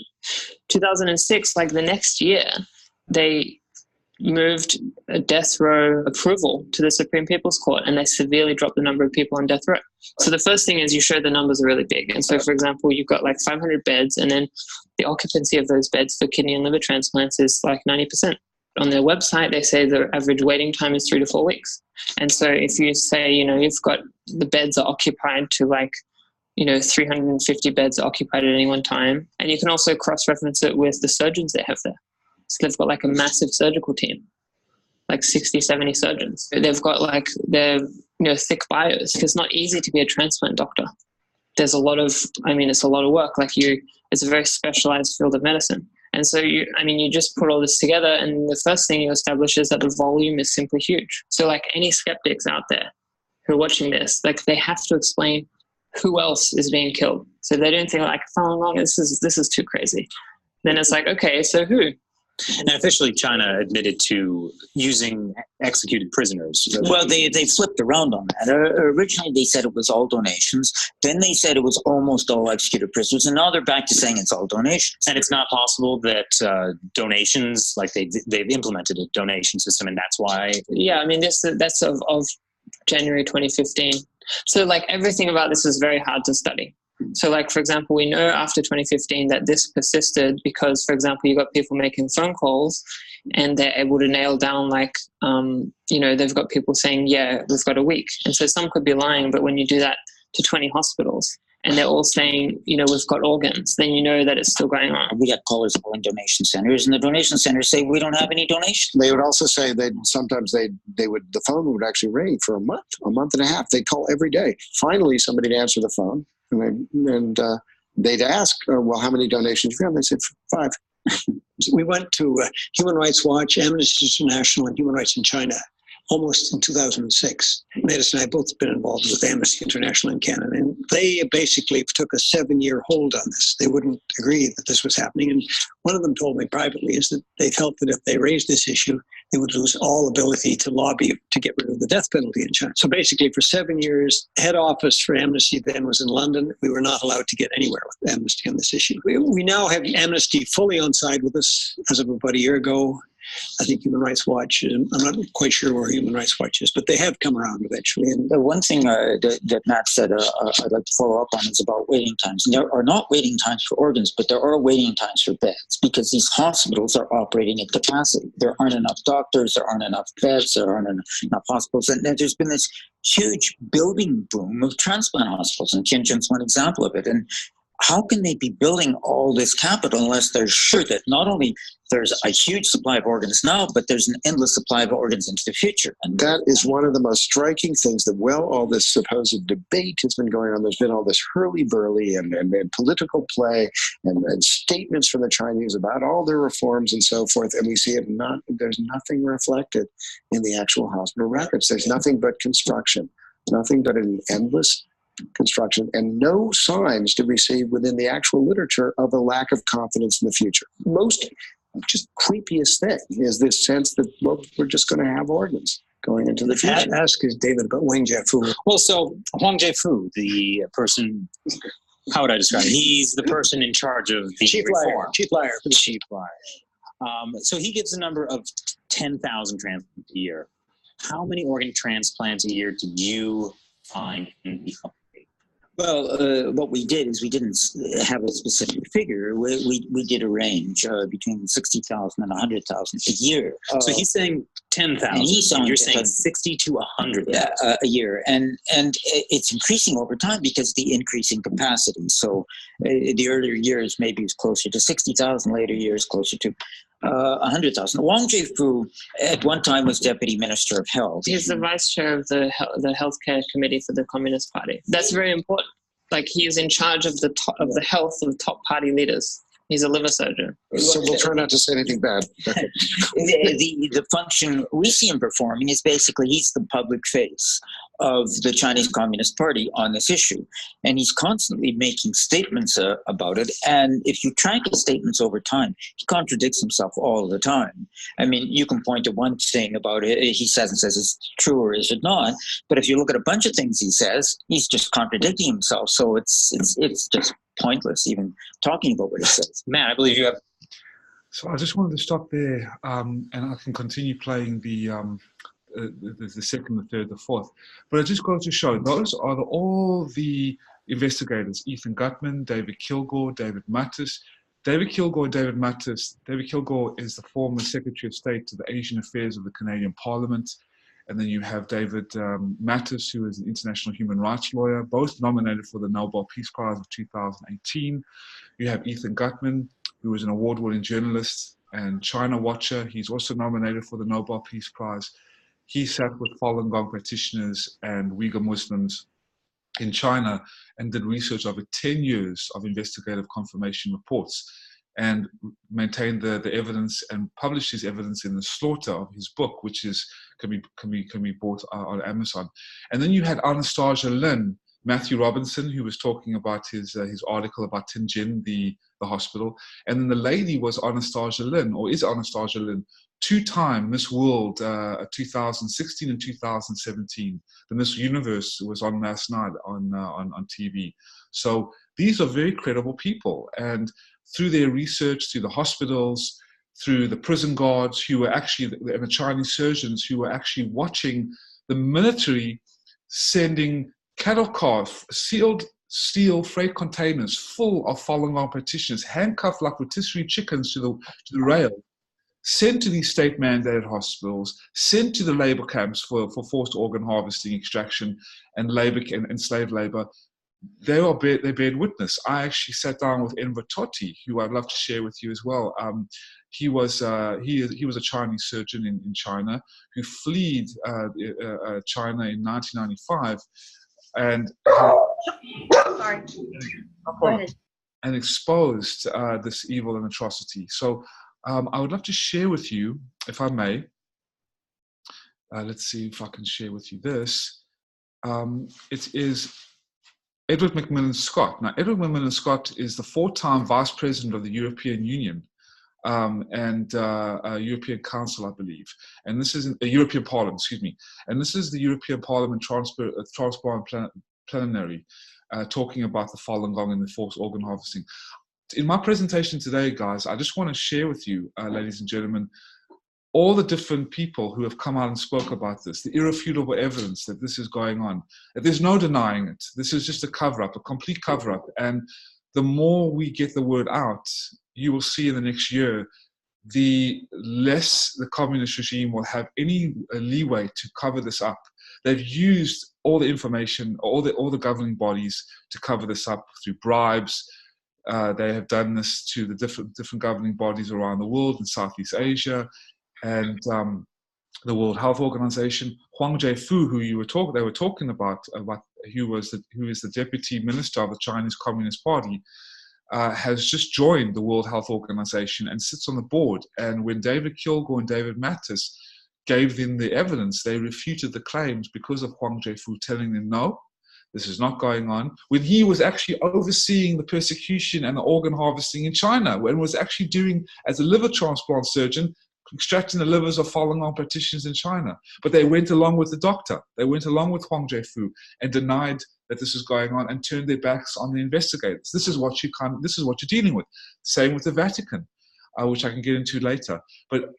2006, like the next year, they moved a death row approval to the Supreme People's Court, and they severely dropped the number of people on death row. So the first thing is you show the numbers are really big. And so, for example, you've got like 500 beds, and then the occupancy of those beds for kidney and liver transplants is like 90%. On their website, they say the average waiting time is 3 to 4 weeks. And so if you say, you've got the beds are occupied to like, 350 beds are occupied at any one time. And you can also cross-reference it with the surgeons they have there. So they've got like a massive surgical team, like 60, 70 surgeons. They've got like their thick bios. It's not easy to be a transplant doctor. There's a lot of, it's a lot of work. It's a very specialized field of medicine. And so you just put all this together, and the first thing you establish is that the volume is simply huge. So like any skeptics out there who are watching this, like they have to explain who else is being killed. So they don't think like, Falun Gong, this is too crazy. Then it's like, okay, so who?
And officially, China admitted to using executed prisoners.
Well, they flipped around on that. Originally, they said it was all donations. Then they said it was almost all executed prisoners. And now they're back to saying it's all donations.
And it's not possible that donations, like they've implemented a donation system, and that's why.
Yeah, that's of January 2015. So like everything about this is very hard to study. So like, for example, we know after 2015 that this persisted because, for example, you got people making phone calls and they're able to nail down like, they've got people saying, yeah, we've got a week. And so some could be lying, but when you do that to 20 hospitals and they're all saying, we've got organs, then you know that it's still going on.
We got callers calling donation centers, and the donation centers say we don't have any donations.
They would also say the phone would actually ring for a month and a half. They'd call every day. Finally, somebody would answer the phone. And they'd ask, well, how many donations do you have? They said 5.
We went to Human Rights Watch, Amnesty International, and Human Rights in China almost in 2006. Metis and I both have been involved with Amnesty International in Canada, and they basically took a 7-year hold on this. They wouldn't agree that this was happening. And one of them told me privately is that they felt that if they raised this issue, they would lose all ability to lobby to get rid of the death penalty in China. So basically, for 7 years, head office for Amnesty then was in London. We were not allowed to get anywhere with Amnesty on this issue. We now have Amnesty fully on side with us as of about a year ago. I think Human Rights Watch, I'm not quite sure where Human Rights Watch is, but they have come around eventually. And
the one thing that Matt said I'd like to follow up on is about waiting times. And there are not waiting times for organs, but there are waiting times for beds because these hospitals are operating at capacity. There aren't enough doctors, there aren't enough beds, there aren't enough hospitals. And there's been this huge building boom of transplant hospitals, and Tianjin's one example of it. And how can they be building all this capital unless they're sure that not only there's a huge supply of organs now, but there's an endless supply of organs into the future?
And that is one of the most striking things that all this supposed debate has been going on. There's been all this hurly-burly and political play and statements from the Chinese about all their reforms and so forth. And we see there's nothing reflected in the actual hospital records. There's nothing but construction, nothing but an endless construction, and no signs to be seen within the actual literature of a lack of confidence in the future. Most just creepiest thing is this sense that, well, we're just going to have organs going into the future.
Ask David about Wang Jiefu.
Well, so Huang Jiefu, the person, how would I describe him? He's the person in charge of the
Chief
reform.
liar.
So he gives a number of 10,000 transplants a year. How many organ transplants a year do you find in the country?
Well, what we did is we didn't have a specific figure. We did a range between 60,000 and 100,000 a year.
So he's saying 10,000. You're saying 60 to 100,000
a year, and it's increasing over time because of the increasing capacity. So the earlier years maybe it's closer to 60,000, later years closer to 100,000. Wang Jiefu at one time was Deputy Minister of Health.
He's the vice chair of the healthcare committee for the Communist Party. That's very important. Like, he is in charge of the health of top party leaders. He's a liver surgeon.
So we'll try not to say anything bad.
The function we see him performing is basically he's the public face of the Chinese Communist Party on this issue. And he's constantly making statements about it. And if you track his statements over time, he contradicts himself all the time. I mean, you can point to one thing about it, he says it's true or is it not. But if you look at a bunch of things he says, he's just contradicting himself. So it's just pointless even talking about what he says.
Matt, I believe you have.
So I just wanted to stop there, and I can continue playing the second, the third, the fourth. But I just got to show those are all the investigators: Ethan Gutman, David Kilgore, David Mattis. David Kilgore and David Mattis. David Kilgore is the former Secretary of State to the Asian Affairs of the Canadian Parliament. And then you have David Mattis, who is an international human rights lawyer, both nominated for the Nobel Peace Prize of 2018. You have Ethan Gutman, who is an award-winning journalist and China watcher. He's also nominated for the Nobel Peace Prize. He sat with Falun Gong practitioners and Uyghur Muslims in China and did research over 10 years of investigative confirmation reports and maintained the evidence and published his evidence in the slaughter of his book, which can be bought on Amazon. And then you had Anastasia Lin, Matthew Robinson, who was talking about his article about Tianjin, the hospital. And then the lady was Anastasia Lin, or is Anastasia Lin, two-time Miss World 2016 and 2017. The Miss Universe was on last night on TV. So these are very credible people. And through their research, through the hospitals, through the prison guards who were actually, and the Chinese surgeons who were actually watching the military sending cattle cars, sealed steel freight containers full of Falun Gong practitioners, handcuffed like rotisserie chickens to the rail, sent to these state-mandated hospitals, sent to the labor camps for forced organ harvesting, extraction, and labor and slave labor. They bear witness. I actually sat down with Enver Tohti, who I'd love to share with you as well. He was a Chinese surgeon in China who fled China in 1995 and and exposed this evil and atrocity. So I would love to share with you, if I may. Let's see if I can share with you this. It is Edward Macmillan Scott. Now, Edward Macmillan Scott is the 4-time Vice President of the European Union and European Council, I believe. And this is a European Parliament, excuse me. And this is the European Parliament Transparent Plenary talking about the Falun Gong and the forced organ harvesting. In my presentation today, guys, I just want to share with you, ladies and gentlemen, all the different people who have come out and spoke about this, the irrefutable evidence that this is going on. There's no denying it. This is just a cover-up, a complete cover-up. And the more we get the word out, you will see in the next year, the less the communist regime will have any leeway to cover this up. They've used all the information, all the governing bodies to cover this up through bribes. They have done this to the different governing bodies around the world in Southeast Asia. And the World Health Organization, Huang Jiefu, who they were talking about who is the deputy minister of the Chinese Communist Party, has just joined the World Health Organization and sits on the board. And when David Kilgore and David Mattis gave them the evidence, they refuted the claims because of Huang Jiefu telling them, no, this is not going on, when he was actually overseeing the persecution and the organ harvesting in China, when was actually doing, as a liver transplant surgeon, extracting the livers of Falun Gong practitioners in China. But they went along with the doctor. They went along with Huang Jiefu and denied that this is going on and turned their backs on the investigators. This is what you're dealing with. Same with the Vatican, which I can get into later. But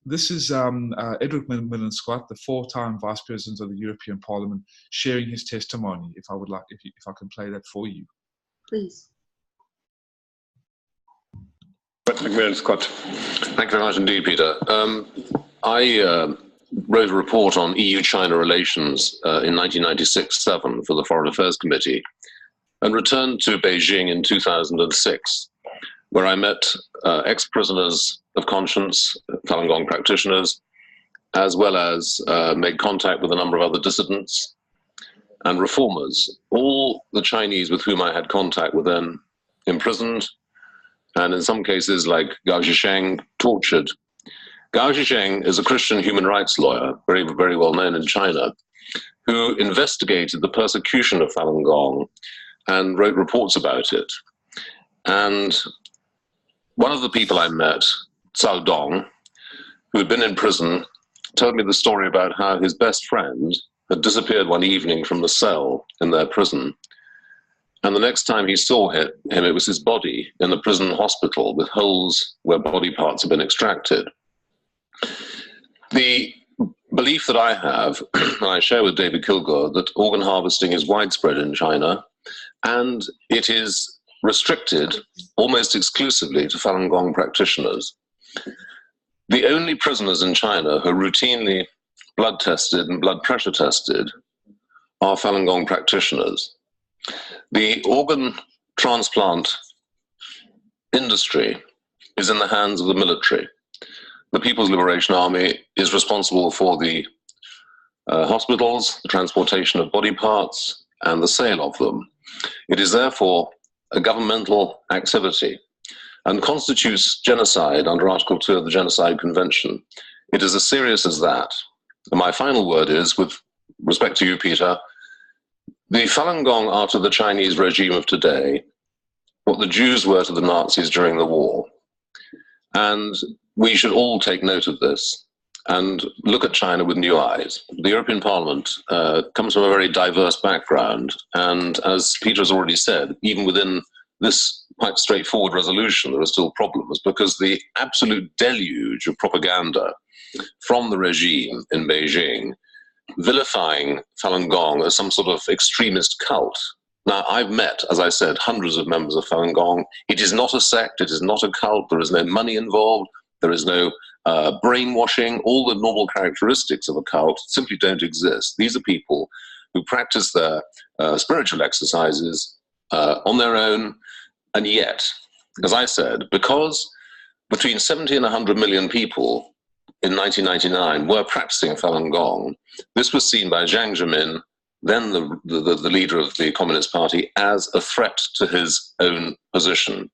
This is Edward Millen Scott, the 4-time Vice President of the European Parliament, sharing his testimony. If I can play that for you,
please.
Macmillan Scott, thank you very much indeed, Peter. I wrote a report on EU-China relations in 1996-7 for the Foreign Affairs Committee, and returned to Beijing in 2006, where I met ex-prisoners of conscience, Falun Gong practitioners, as well as made contact with a number of other dissidents and reformers. All the Chinese with whom I had contact were then imprisoned, and in some cases, like Gao Zhisheng, tortured. Gao Zhisheng is a Christian human rights lawyer, very, very well known in China, who investigated the persecution of Falun Gong and wrote reports about it. And one of the people I met, Cao Dong, who had been in prison, told me the story about how his best friend had disappeared one evening from the cell in their prison. And the next time he saw him, it was his body in the prison hospital with holes where body parts had been extracted. The belief that I have, and I share with David Kilgore, that organ harvesting is widespread in China, and it is restricted almost exclusively to Falun Gong practitioners. The only prisoners in China who are routinely blood tested and blood pressure tested are Falun Gong practitioners. The organ transplant industry is in the hands of the military. The People's Liberation Army is responsible for the hospitals, the transportation of body parts, and the sale of them. It is therefore a governmental activity and constitutes genocide under Article 2 of the Genocide Convention. It is as serious as that. And my final word is, with respect to you, Peter, the Falun Gong are to the Chinese regime of today what the Jews were to the Nazis during the war. And we should all take note of this and look at China with new eyes. The European Parliament comes from a very diverse background, and as Peter has already said, even within this quite straightforward resolution, there are still problems, because the absolute deluge of propaganda from the regime in Beijing, vilifying Falun Gong as some sort of extremist cult. Now, I've met, as I said, hundreds of members of Falun Gong. It is not a sect, it is not a cult, there is no money involved, there is no brainwashing. All the normal characteristics of a cult simply don't exist. These are people who practice their spiritual exercises on their own, and yet, as I said, because between 70 and 100 million people in 1999 were practicing Falun Gong, this was seen by Jiang Zemin, then the leader of the Communist Party, as a threat to his own position.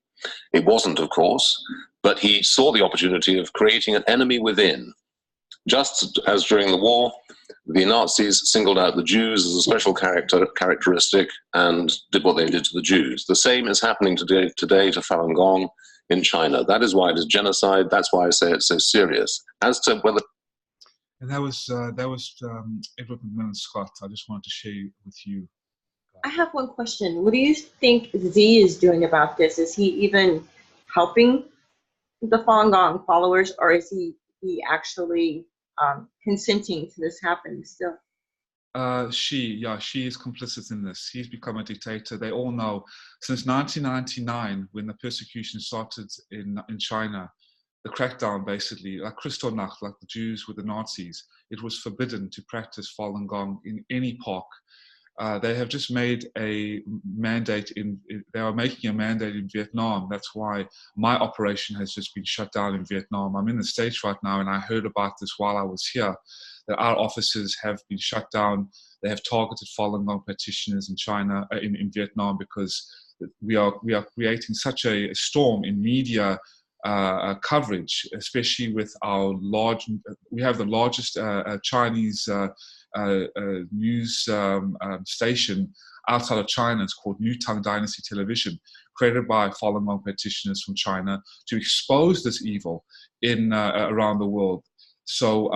It wasn't, of course, but he saw the opportunity of creating an enemy within. Just as during the war, the Nazis singled out the Jews as a special characteristic and did what they did to the Jews. The same is happening today to Falun Gong in China. That is why it is genocide. That's why I say it's so serious. As to whether...
And that was Edward Macmillan Scott. I just wanted to share with you.
I have one question. What do you think Z is doing about this? Is he even helping the Falun Gong followers, or is he actually consenting to this happening still?
She is complicit in this. He's become a dictator. They all know since 1999, when the persecution started in China, the crackdown basically, like Kristallnacht, like the Jews with the Nazis, it was forbidden to practice Falun Gong in any park. They have just made a mandate they are making a mandate in Vietnam. That's why my operation has just been shut down in Vietnam. I'm in the States right now, and I heard about this while I was here, that our offices have been shut down. They have targeted Falun Gong practitioners in China, in Vietnam, because we are creating such a storm in media coverage, especially with our we have the largest Chinese news station outside of China. It's called New Tang Dynasty Television, created by Falun Gong practitioners from China to expose this evil in around the world. So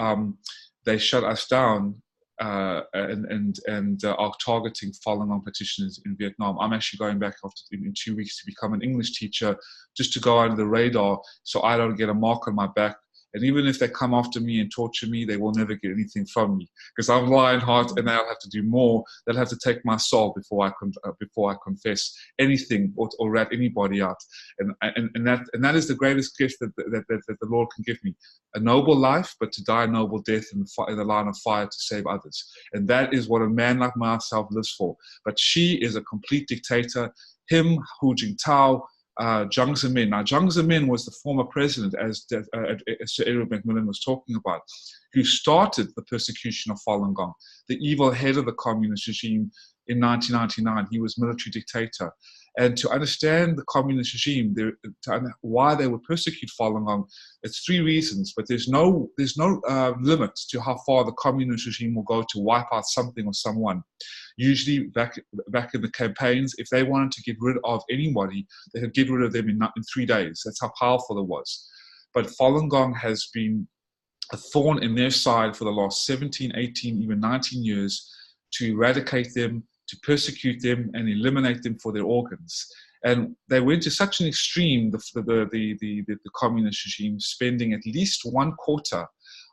they shut us down and are targeting Falun Gong practitioners in Vietnam. I'm actually going back in 2 weeks to become an English teacher, just to go under the radar so I don't get a mark on my back And even if they come after me and torture me, they will never get anything from me, because I'm Lionheart, and they'll have to do more. They'll have to take my soul before I confess anything or rat anybody out. And that is the greatest gift that the Lord can give me: a noble life, but to die a noble death in the line of fire to save others. And that is what a man like myself lives for. But she is a complete dictator. Him, Hu Jintao, Jiang Zemin. Now, Jiang Zemin was the former president, as Sir Edward Macmillan was talking about, who started the persecution of Falun Gong, the evil head of the communist regime in 1999. He was military dictator. And to understand the communist regime, why they would persecute Falun Gong, it's three reasons. But there's no limit to how far the communist regime will go to wipe out something or someone. Usually, back in the campaigns, if they wanted to get rid of anybody, they could get rid of them in 3 days. That's how powerful it was. But Falun Gong has been a thorn in their side for the last 17, 18, even 19 years, to eradicate them, to persecute them, and eliminate them for their organs. And they went to such an extreme, the communist regime, spending at least 1/4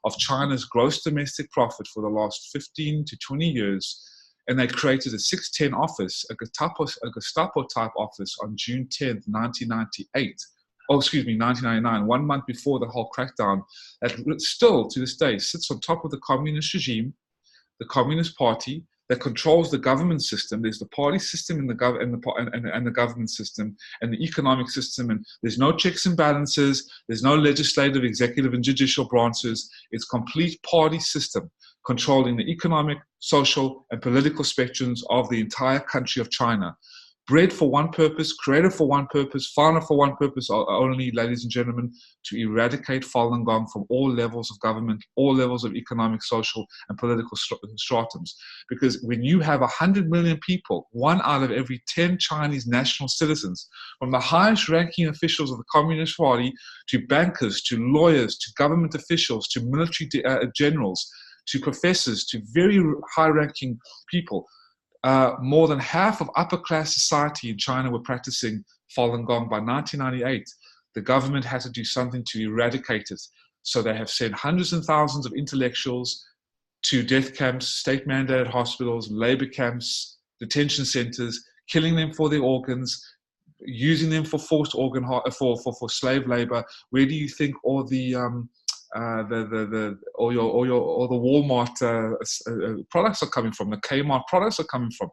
of China's gross domestic profit for the last 15 to 20 years. And they created a 610 office, a Gestapo-type office on June 10th, 1999, 1 month before the whole crackdown, that still, to this day, sits on top of the communist regime, the Communist Party, that controls the government system. There's the party system and the government system and the economic system, and there's no checks and balances. There's no legislative, executive, and judicial branches. It's complete party system controlling the economic, social, and political spectrums of the entire country of China. Bred for one purpose, created for one purpose, founded for one purpose only, ladies and gentlemen, to eradicate Falun Gong from all levels of government, all levels of economic, social, and political stratums. Because when you have 100 million people, 1 out of every 10 Chinese national citizens, from the highest ranking officials of the Communist Party, to bankers, to lawyers, to government officials, to military generals, to professors, to very high-ranking people, more than half of upper-class society in China were practicing Falun Gong. By 1998, the government had to do something to eradicate it. So they have sent hundreds and thousands of intellectuals to death camps, state-mandated hospitals, labor camps, detention centers, killing them for their organs, using them for forced organ for slave labor. Where do you think all the Walmart products are coming from? The Kmart products are coming from,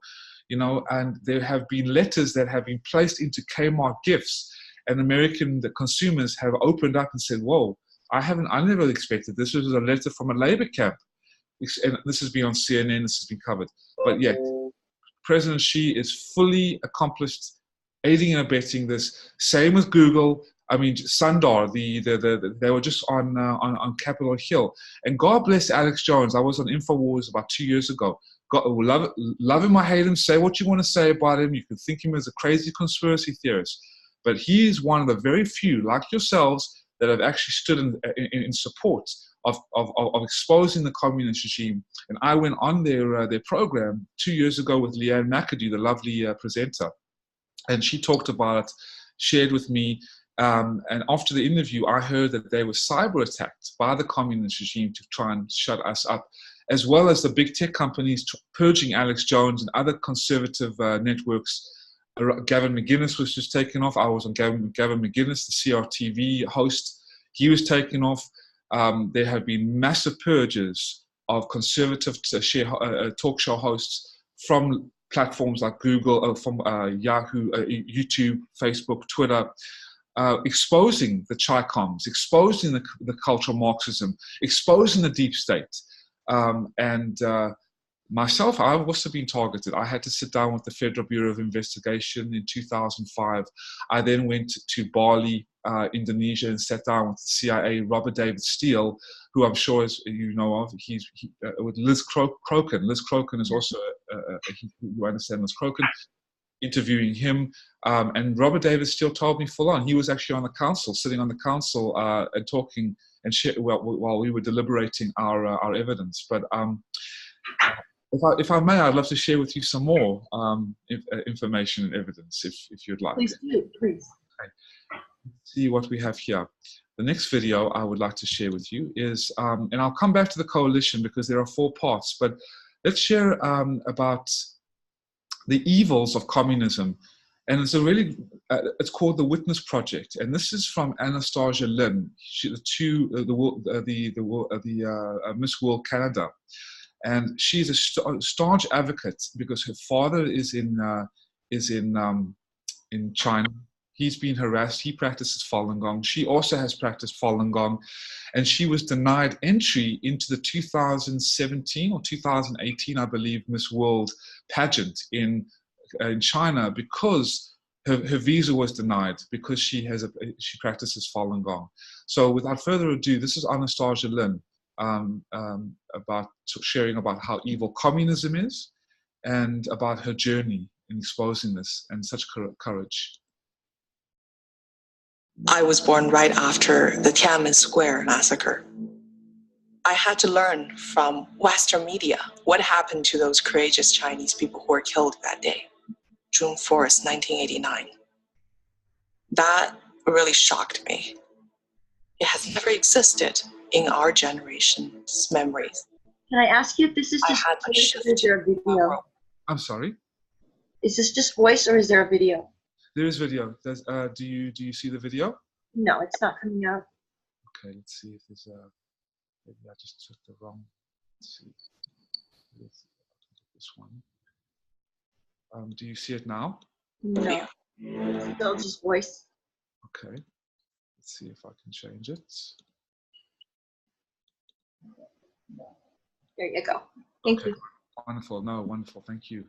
and there have been letters that have been placed into Kmart gifts, and the consumers have opened up and said, "Whoa, I never expected this. This was a letter from a labor camp," and this has been on CNN. This has been covered, but yet President Xi is fully accomplished, aiding and abetting this. Same with Google. I mean, Sundar, they were just on Capitol Hill. And God bless Alex Jones. I was on InfoWars about 2 years ago. Love him or hate him, say what you want to say about him. You can think him as a crazy conspiracy theorist. But he is one of the very few, like yourselves, that have actually stood in support of exposing the communist regime. And I went on their program 2 years ago with Leanne McAdoo, the lovely presenter. And she talked about it, shared with me. And after the interview, I heard that they were cyber attacked by the communist regime to try and shut us up, as well as the big tech companies purging Alex Jones and other conservative networks. Gavin McGuinness was just taken off. I was on Gavin McGuinness, the CRTV host. He was taken off. There have been massive purges of conservative talk show hosts from platforms like Google, from Yahoo, YouTube, Facebook, Twitter. Exposing the Chi-Coms, exposing the cultural Marxism, exposing the deep state. Myself, I've also been targeted. I had to sit down with the Federal Bureau of Investigation in 2005. I then went to Bali, Indonesia, and sat down with the CIA, Robert David Steele, who I'm sure as you know of. He's with Liz Crokin. Liz Crokin is also, you understand Liz Crokin, interviewing him. And Robert David Steele told me full on. He was actually on the council, sitting on the council and talking and while we were deliberating our evidence. But if I may, I'd love to share with you some more information and evidence if you'd like.
Please do, please.
Okay. Let's see what we have here. the next video I would like to share with you is, and I'll come back to the coalition because there are 4 parts, but let's share about the evils of communism. And it's a really, it's called the Witness Project, and this is from Anastasia Lin, the Miss World Canada, and she's a staunch advocate because her father is in China. He's been harassed. He practices Falun Gong. She also has practiced Falun Gong, and she was denied entry into the 2017 or 2018, I believe, Miss World pageant in China because her visa was denied because she practices Falun Gong. So without further ado, this is Anastasia Lin about sharing about how evil communism is and about her journey in exposing this and such courage.
I was born right after the Tiananmen Square massacre. I had to learn from Western media what happened to those courageous Chinese people who were killed that day, June 4th, 1989. That really shocked me. It has never existed in our generation's memories.
Can I ask you if this is just voice or is there a video?
I'm sorry?
Is this just voice or is there a video?
There is video. Do you see the video?
No, it's not coming out.
Okay, let's see if there's a. Maybe I just took the wrong. Let's see. This one. Do you see it now?
No. Still just voice.
Okay. Let's see if I can change it.
There you go. Thank you.
Wonderful. No, wonderful. Thank you.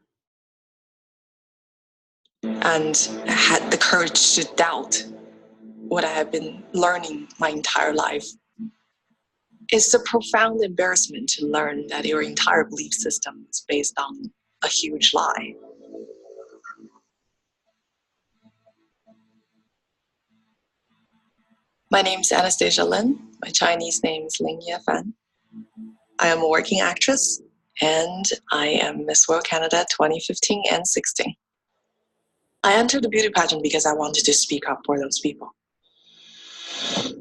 And had the courage to doubt what I have been learning my entire life. It's a profound embarrassment to learn that your entire belief system is based on a huge lie. My name is Anastasia Lin. My Chinese name is Ling Yefan. I am a working actress, and I am Miss World Canada 2015 and 16. I entered the beauty pageant because I wanted to speak up for those people.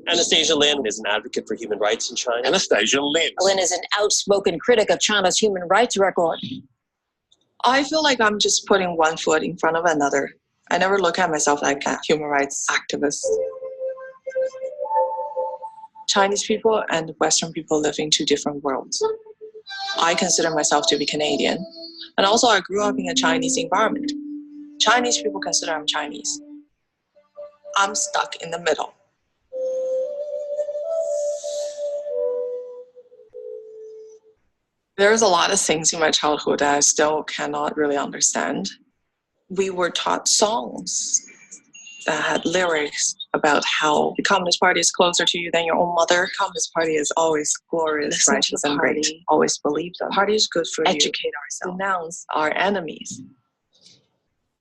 Anastasia Lin is an advocate for human rights in China.
Anastasia Lin.
Lin is an outspoken critic of China's human rights record.
I feel like I'm just putting one foot in front of another. I never look at myself like a human rights activist. Chinese people and Western people live in 2 different worlds. I consider myself to be Canadian, and also I grew up in a Chinese environment. Chinese people consider I'm Chinese. I'm stuck in the middle. There's a lot of things in my childhood that I still cannot really understand. We were taught songs that had lyrics about how the Communist Party is closer to you than your own mother. The Communist Party is always glorious, righteous, and great. Always believe them. The party is good for you. Educate ourselves. Denounce our enemies.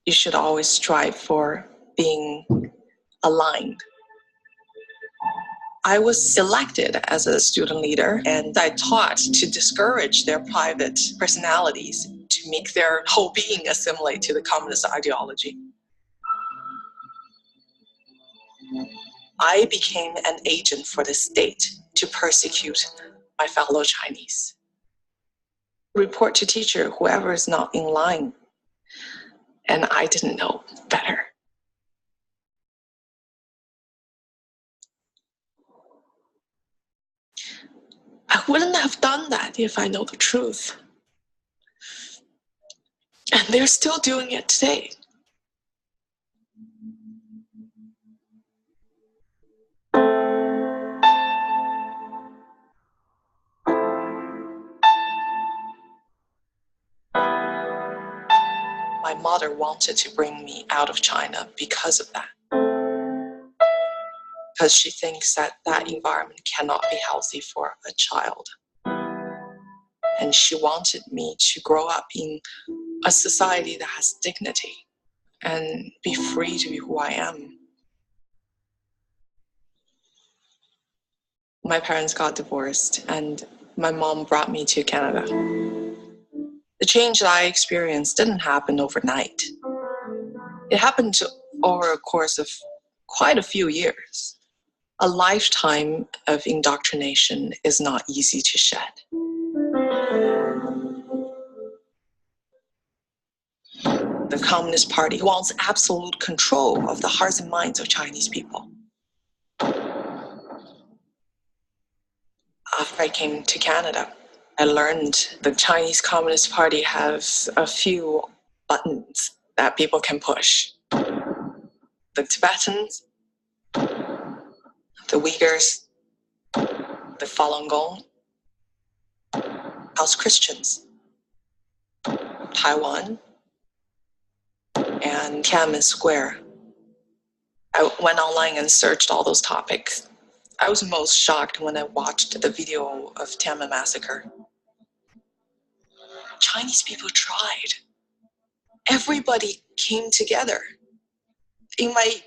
You should always strive for being aligned. I was elected as a student leader, and I taught to discourage their private personalities to make their whole being assimilate to the communist ideology. I became an agent for the state to persecute my fellow Chinese. Report to teacher, whoever is not in line. And I didn't know better. I wouldn't have done that if I know the truth. And they're still doing it today. My mother wanted to bring me out of China because of that. Because she thinks that that environment cannot be healthy for a child. And she wanted me to grow up in a society that has dignity and be free to be who I am. My parents got divorced and my mom brought me to Canada. The change that I experienced didn't happen overnight. It happened over a course of quite a few years. A lifetime of indoctrination is not easy to shed. The Communist Party wants absolute control of the hearts and minds of Chinese people. After I came to Canada, I learned the Chinese Communist Party has a few buttons that people can push. The Tibetans, the Uyghurs, the Falun Gong, House Christians, Taiwan, and Tiananmen Square. I went online and searched all those topics. I was most shocked when I watched the video of Tiananmen Massacre. Chinese people tried. Everybody came together. In my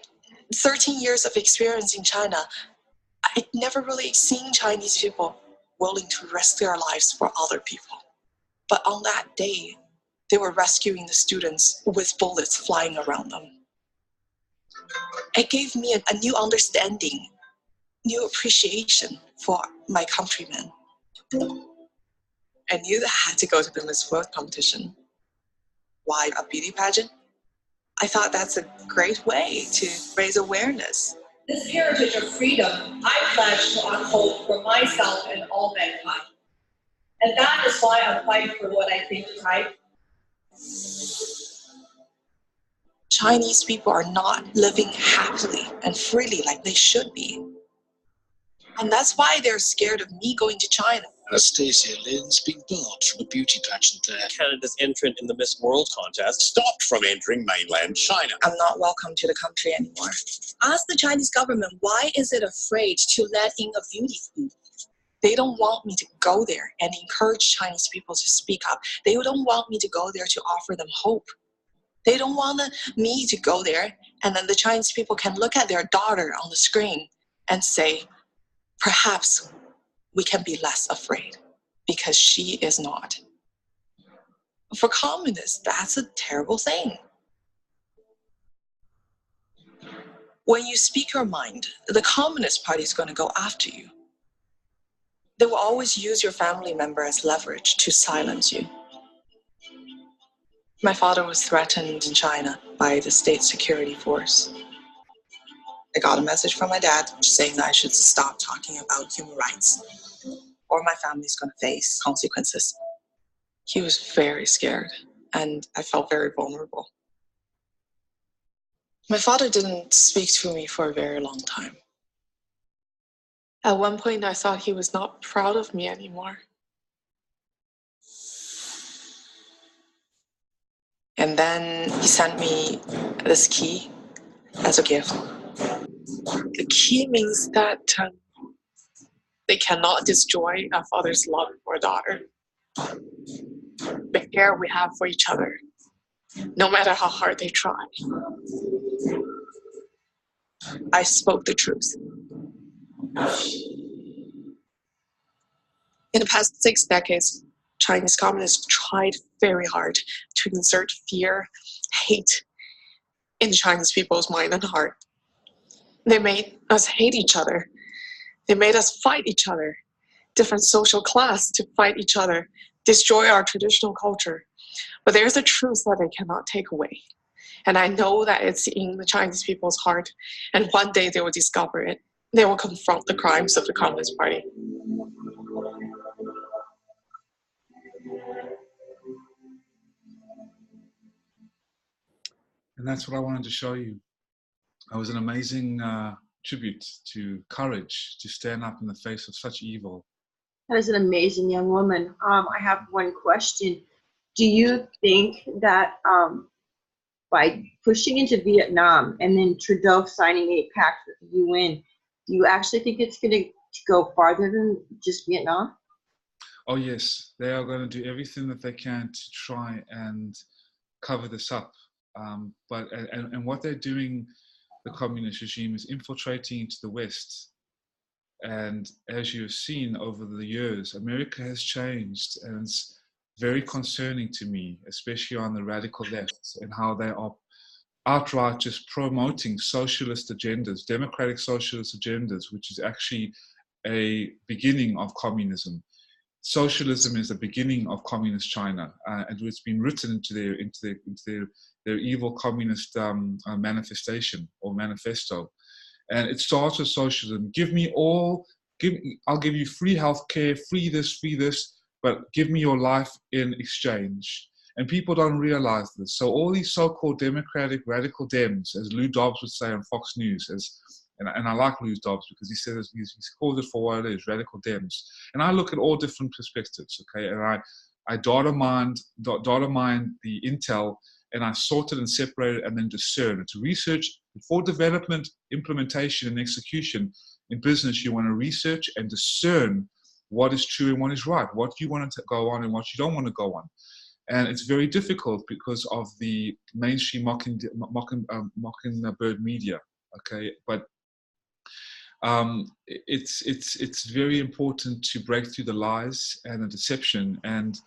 13 years of experience in China, I'd never really seen Chinese people willing to risk their lives for other people. But on that day, they were rescuing the students with bullets flying around them. It gave me a new understanding, new appreciation for my countrymen. I knew that I had to go to the Miss World competition. Why a beauty pageant? I thought that's a great way to raise awareness.
This heritage of freedom, I pledge to uphold for myself and all mankind. And that is why I'm fighting for what I think is right.
Chinese people are not living happily and freely like they should be. And that's why they're scared of me going to China.
Anastasia Lin's been barred from a beauty pageant there.
Canada's entrant in the Miss World contest stopped from entering mainland China.
I'm not welcome to the country anymore.
Ask the Chinese government, why is it afraid to let in a beauty queen?
They don't want me to go there and encourage Chinese people to speak up. They don't want me to go there to offer them hope. They don't want me to go there and then the Chinese people can look at their daughter on the screen and say, perhaps we can be less afraid because she is not. For communists, that's a terrible thing. When you speak your mind, the Communist Party is going to go after you. They will always use your family member as leverage to silence you. My father was threatened in China by the state security force. I got a message from my dad saying that I should stop talking about human rights or my family's going to face consequences. He was very scared and I felt very vulnerable. My father didn't speak to me for a very long time. At one point, I thought he was not proud of me anymore. And then he sent me this key as a gift. The key means that they cannot destroy a father's love for a daughter. The care we have for each other, no matter how hard they try. I spoke the truth. In the past 6 decades, Chinese communists tried very hard to insert fear, hate in Chinese people's mind and heart. They made us hate each other. They made us fight each other, different social class to fight each other, destroy our traditional culture. But there's a truth that they cannot take away. And I know that it's in the Chinese people's heart. And one day they will discover it. They will confront the crimes of the Communist Party.
And that's what I wanted to show you. It was an amazing tribute to courage to stand up in the face of such evil.
That is an amazing young woman. I have one question. Do you think that by pushing into Vietnam and then Trudeau signing a pact with the UN, do you actually think it's going to go farther than just Vietnam?
Oh yes, they are going to do everything that they can to try and cover this up. But what they're doing, the communist regime, is infiltrating into the West. And as you've seen over the years, America has changed, and it's very concerning to me, especially on the radical left, and how they are outright just promoting socialist agendas, democratic socialist agendas, which is actually a beginning of communism. Socialism is the beginning of communist China, and it's been written into their evil communist manifestation or manifesto. And it starts with socialism. I'll give you free healthcare, free this, but give me your life in exchange. And people don't realize this. So all these so-called democratic radical Dems, as Lou Dobbs would say on Fox News, and I like Lou Dobbs because he says he calls it for what it is, radical Dems. And I look at all different perspectives, okay? And I data mine the intel, and I sort it and separate it and then discern. It's research for development, implementation, and execution. In business, you want to research and discern what is true and what is right, what you want to go on and what you don't want to go on. And it's very difficult because of the mainstream mockingbird media, okay? But it's very important to break through the lies and the deception and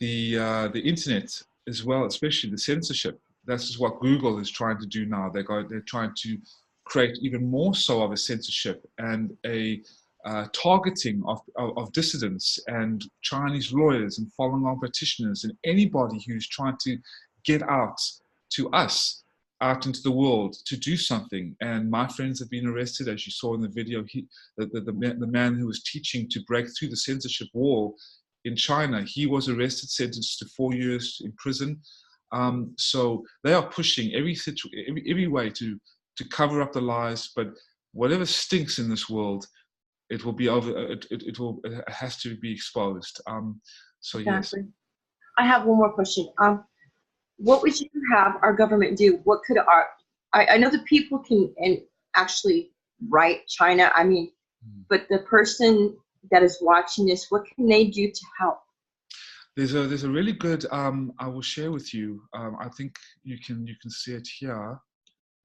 the internet as well, especially the censorship. This is what Google is trying to do now. They're trying to create even more so of a censorship and a targeting of dissidents and Chinese lawyers and Falun Gong practitioners and anybody who's trying to get out to us, out into the world to do something. And my friends have been arrested, as you saw in the video. The man who was teaching to break through the censorship wall in China, he was arrested, sentenced to 4 years in prison. So they are pushing every way to cover up the lies. But whatever stinks in this world, it will be over. It has to be exposed. So
Exactly.
Yes.
I have one more question. What would you have our government do? What could I know the people can actually write China. I mean, but the person that is watching this, what can they do to help?
There's a really good. I will share with you. I think you can see it here.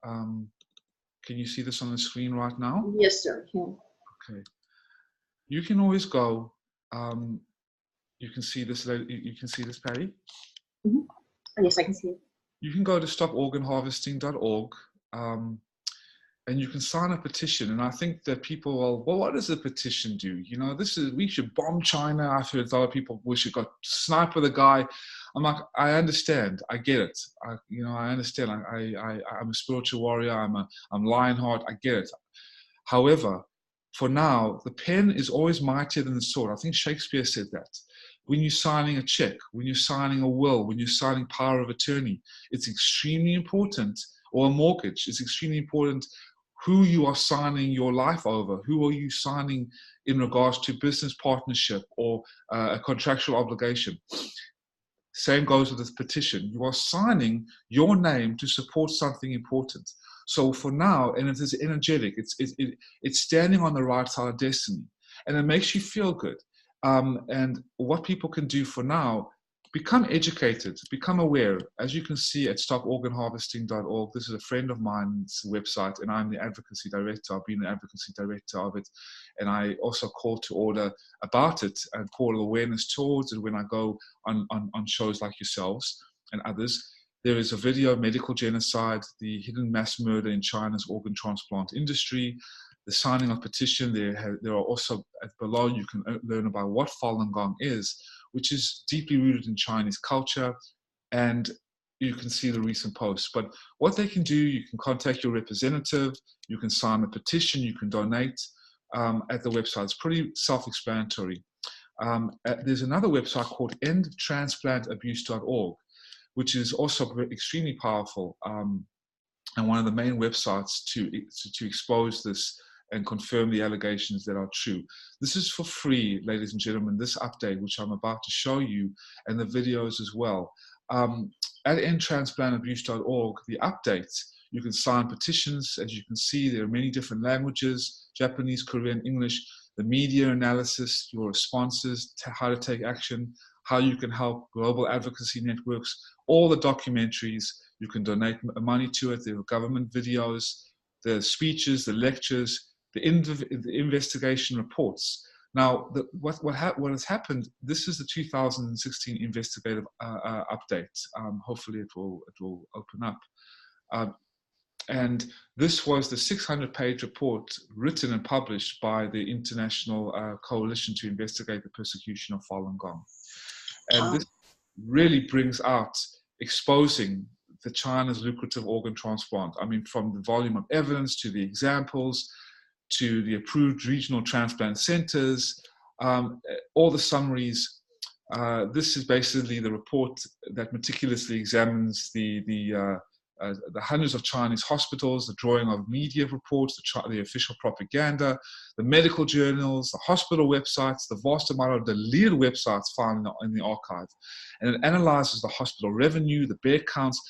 Can you see this on the screen right now?
Yes, sir.
Okay. You can always go. You can see this. You can see this, Patty.
Mm-hmm. Yes, I can see it.
You can go to stoporganharvesting.org, and you can sign a petition. And I think that people will, well, what does a petition do? You know, we should bomb China. I've heard other people, we should go sniper the guy. I'm like, I understand. I get it. I understand. I'm a spiritual warrior. I'm Lionheart. I get it. However, for now, the pen is always mightier than the sword. I think Shakespeare said that. When you're signing a check, when you're signing a will, when you're signing power of attorney, it's extremely important, or a mortgage, it's extremely important who you are signing your life over. Who are you signing in regards to business partnership or a contractual obligation? Same goes with this petition. You are signing your name to support something important. So for now, and it is energetic, it's standing on the right side of destiny, and it makes you feel good. And what people can do for now, become educated, become aware. As you can see at stoporganharvesting.org, this is a friend of mine's website, and I'm the advocacy director. I've been the advocacy director of it, and I also call to order about it and call awareness towards it when I go on shows like yourselves and others. There is a video, Medical Genocide, the hidden mass murder in China's organ transplant industry, the signing of petition. There are also below, you can learn about what Falun Gong is, which is deeply rooted in Chinese culture, and you can see the recent posts. But what they can do, you can contact your representative, you can sign a petition, you can donate at the website. It's pretty self-explanatory. There's another website called endtransplantabuse.org, which is also extremely powerful, and one of the main websites to expose this and confirm the allegations that are true. This is for free, ladies and gentlemen, this update, which I'm about to show you, and the videos as well. At endtransplantabuse.org, the updates, you can sign petitions. As you can see, there are many different languages, Japanese, Korean, English, the media analysis, your responses, how to take action, how you can help, global advocacy networks, all the documentaries. You can donate money to it. There are government videos, the speeches, the lectures, the investigation reports. Now, what has happened, this is the 2016 investigative update. Hopefully it will open up. And this was the 600-page report written and published by the International Coalition to Investigate the Persecution of Falun Gong. And this really brings out exposing the China's lucrative organ transplant. I mean, from the volume of evidence to the examples, to the approved regional transplant centers, all the summaries. This is basically the report that meticulously examines the hundreds of Chinese hospitals, the drawing of media reports, the official propaganda, the medical journals, the hospital websites, the vast amount of deleted websites found in the archive. And it analyzes the hospital revenue, the bed counts.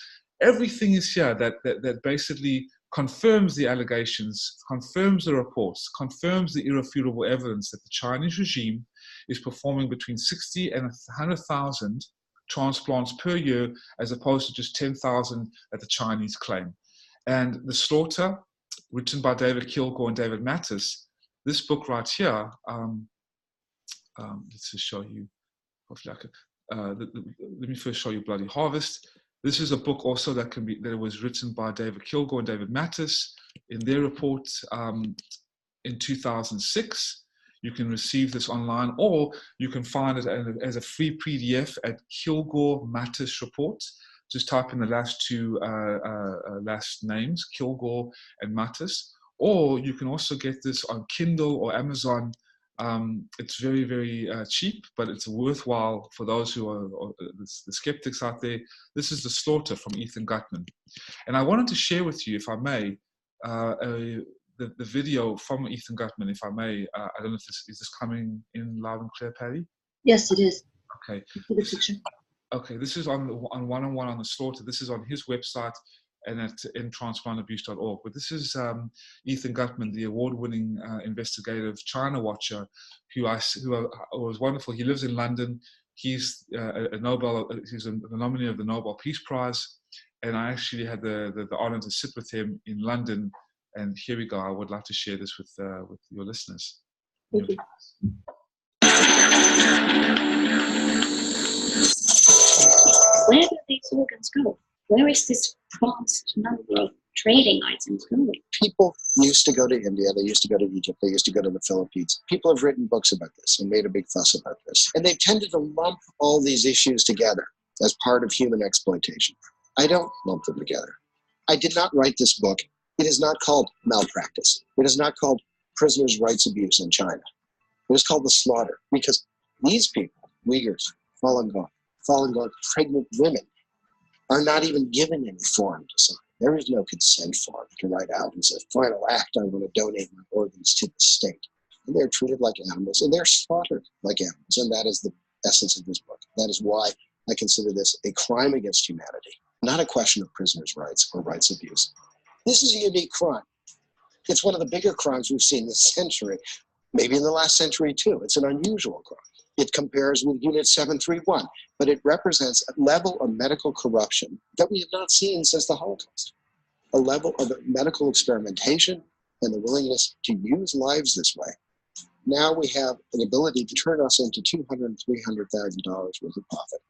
Everything is here that basically confirms the allegations, confirms the reports, confirms the irrefutable evidence that the Chinese regime is performing between 60 and 100,000 transplants per year, as opposed to just 10,000 that the Chinese claim. And The Slaughter, written by David Kilgore and David Mattis, this book right here, let's just show you, hopefully I can, let me first show you Bloody Harvest. This is a book also that was written by David Kilgore and David Mattis in their report in 2006. You can receive this online, or you can find it as a free PDF at Kilgore Mattis Report. Just type in the last two last names, Kilgore and Mattis. Or you can also get this on Kindle or Amazon. It's very, very cheap, but it's worthwhile for those who are the skeptics out there. This is The Slaughter from Ethan Gutman. And I wanted to share with you, if I may, the video from Ethan Gutman, if I may. I don't know if is this coming in loud and clear, Patty?
Yes, it is.
Okay.
The
Okay, this is on one-on-one on The Slaughter. This is on his website and at endtransplantabuse.org. But this is Ethan Gutman, the award-winning investigative China watcher, who was wonderful. He lives in London. He's a nominee of the Nobel Peace Prize, and I actually had the honor to sit with him in London. And here we go. I would like to share this with your listeners.
Thank you. Where do these organs go? Where is this vast number of trading items going?
People used to go to India, they used to go to Egypt, they used to go to the Philippines. People have written books about this and made a big fuss about this. And they've tended to lump all these issues together as part of human exploitation. I don't lump them together. I did not write this book. It is not called Malpractice. It is not called Prisoners' Rights Abuse in China. It is called The Slaughter, because these people, Uyghurs, Falun Gong, pregnant women, are not even given any form to sign. There is no consent form to write out and say, final act, I want to donate my organs to the state. And they're treated like animals, and they're slaughtered like animals. And that is the essence of this book. That is why I consider this a crime against humanity, not a question of prisoners' rights or rights abuse. This is a unique crime. It's one of the bigger crimes we've seen this century, maybe in the last century too. It's an unusual crime. It compares with Unit 731, but it represents a level of medical corruption that we have not seen since the Holocaust. A level of medical experimentation and the willingness to use lives this way. Now we have an ability to turn us into $200,000 and $300,000 worth of profit.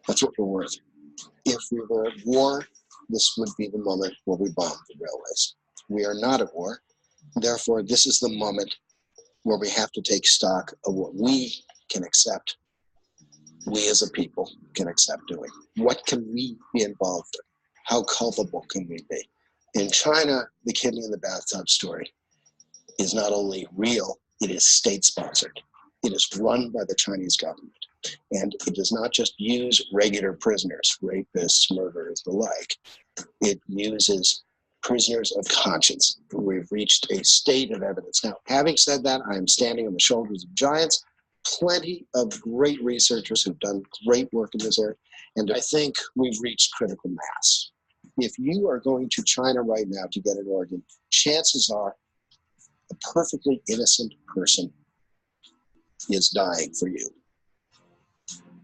That's what we're worth. If we were at war, this would be the moment where we bomb the railways. We are not at war. Therefore, this is the moment where we have to take stock of what we can accept, we as a people can accept doing. What can we be involved in? How culpable can we be? In China, the kidney in the bathtub story is not only real, it is state-sponsored. It is run by the Chinese government. And it does not just use regular prisoners, rapists, murderers, the like. It uses prisoners of conscience. We've reached a state of evidence. Now, having said that, I am standing on the shoulders of giants, plenty of great researchers who've done great work in this area, and I think we've reached critical mass. If you are going to China right now to get an organ, chances are a perfectly innocent person is dying for you.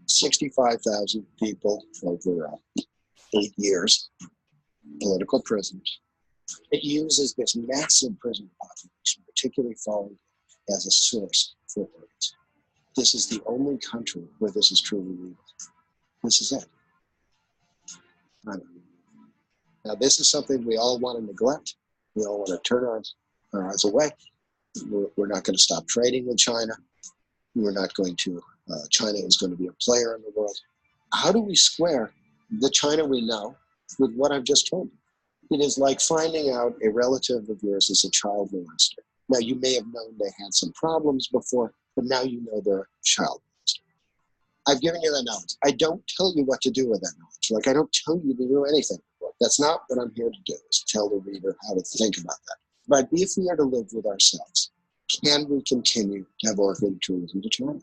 65,000 people over 8 years, political prisoners. It uses this massive prisoner population, particularly Falun Gong, as a source for organs. This is the only country where this is truly legal. This is it. Now, this is something we all want to neglect. We all want to turn our eyes away. We're not going to stop trading with China. We're not going to, China is going to be a player in the world. How do we square the China we know with what I've just told you? It is like finding out a relative of yours is a child molester. Now, you may have known they had some problems before, but now you know they're a child molester. I've given you that knowledge. I don't tell you what to do with that knowledge. Like, I don't tell you to do anything. That's not what I'm here to do, is tell the reader how to think about that. But if we are to live with ourselves, can we continue to have organ tourism to China?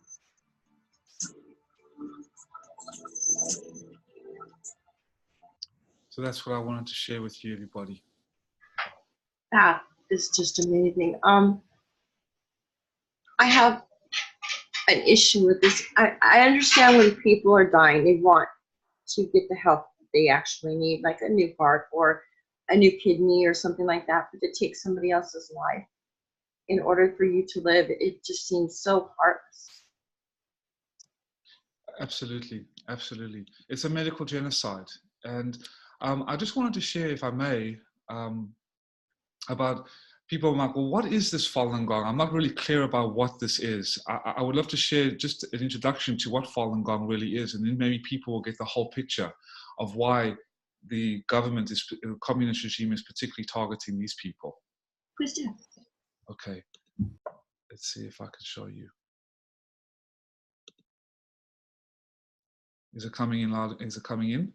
So that's what I wanted to share with you, everybody.
That is just amazing. I have an issue with this. I understand when people are dying, they want to get the help they actually need, like a new heart or a new kidney or something like that, but to take somebody else's life in order for you to live, it just seems so heartless.
Absolutely, absolutely. It's a medical genocide. And I just wanted to share, if I may, about people are like, well, what is this Falun Gong? I'm not really clear about what this is. I would love to share just an introduction to what Falun Gong really is, and then maybe people will get the whole picture of why the government, the communist regime, is particularly targeting these people.
Please do.
Okay, let's see if I can show you. Is it coming in loud? Is it coming in?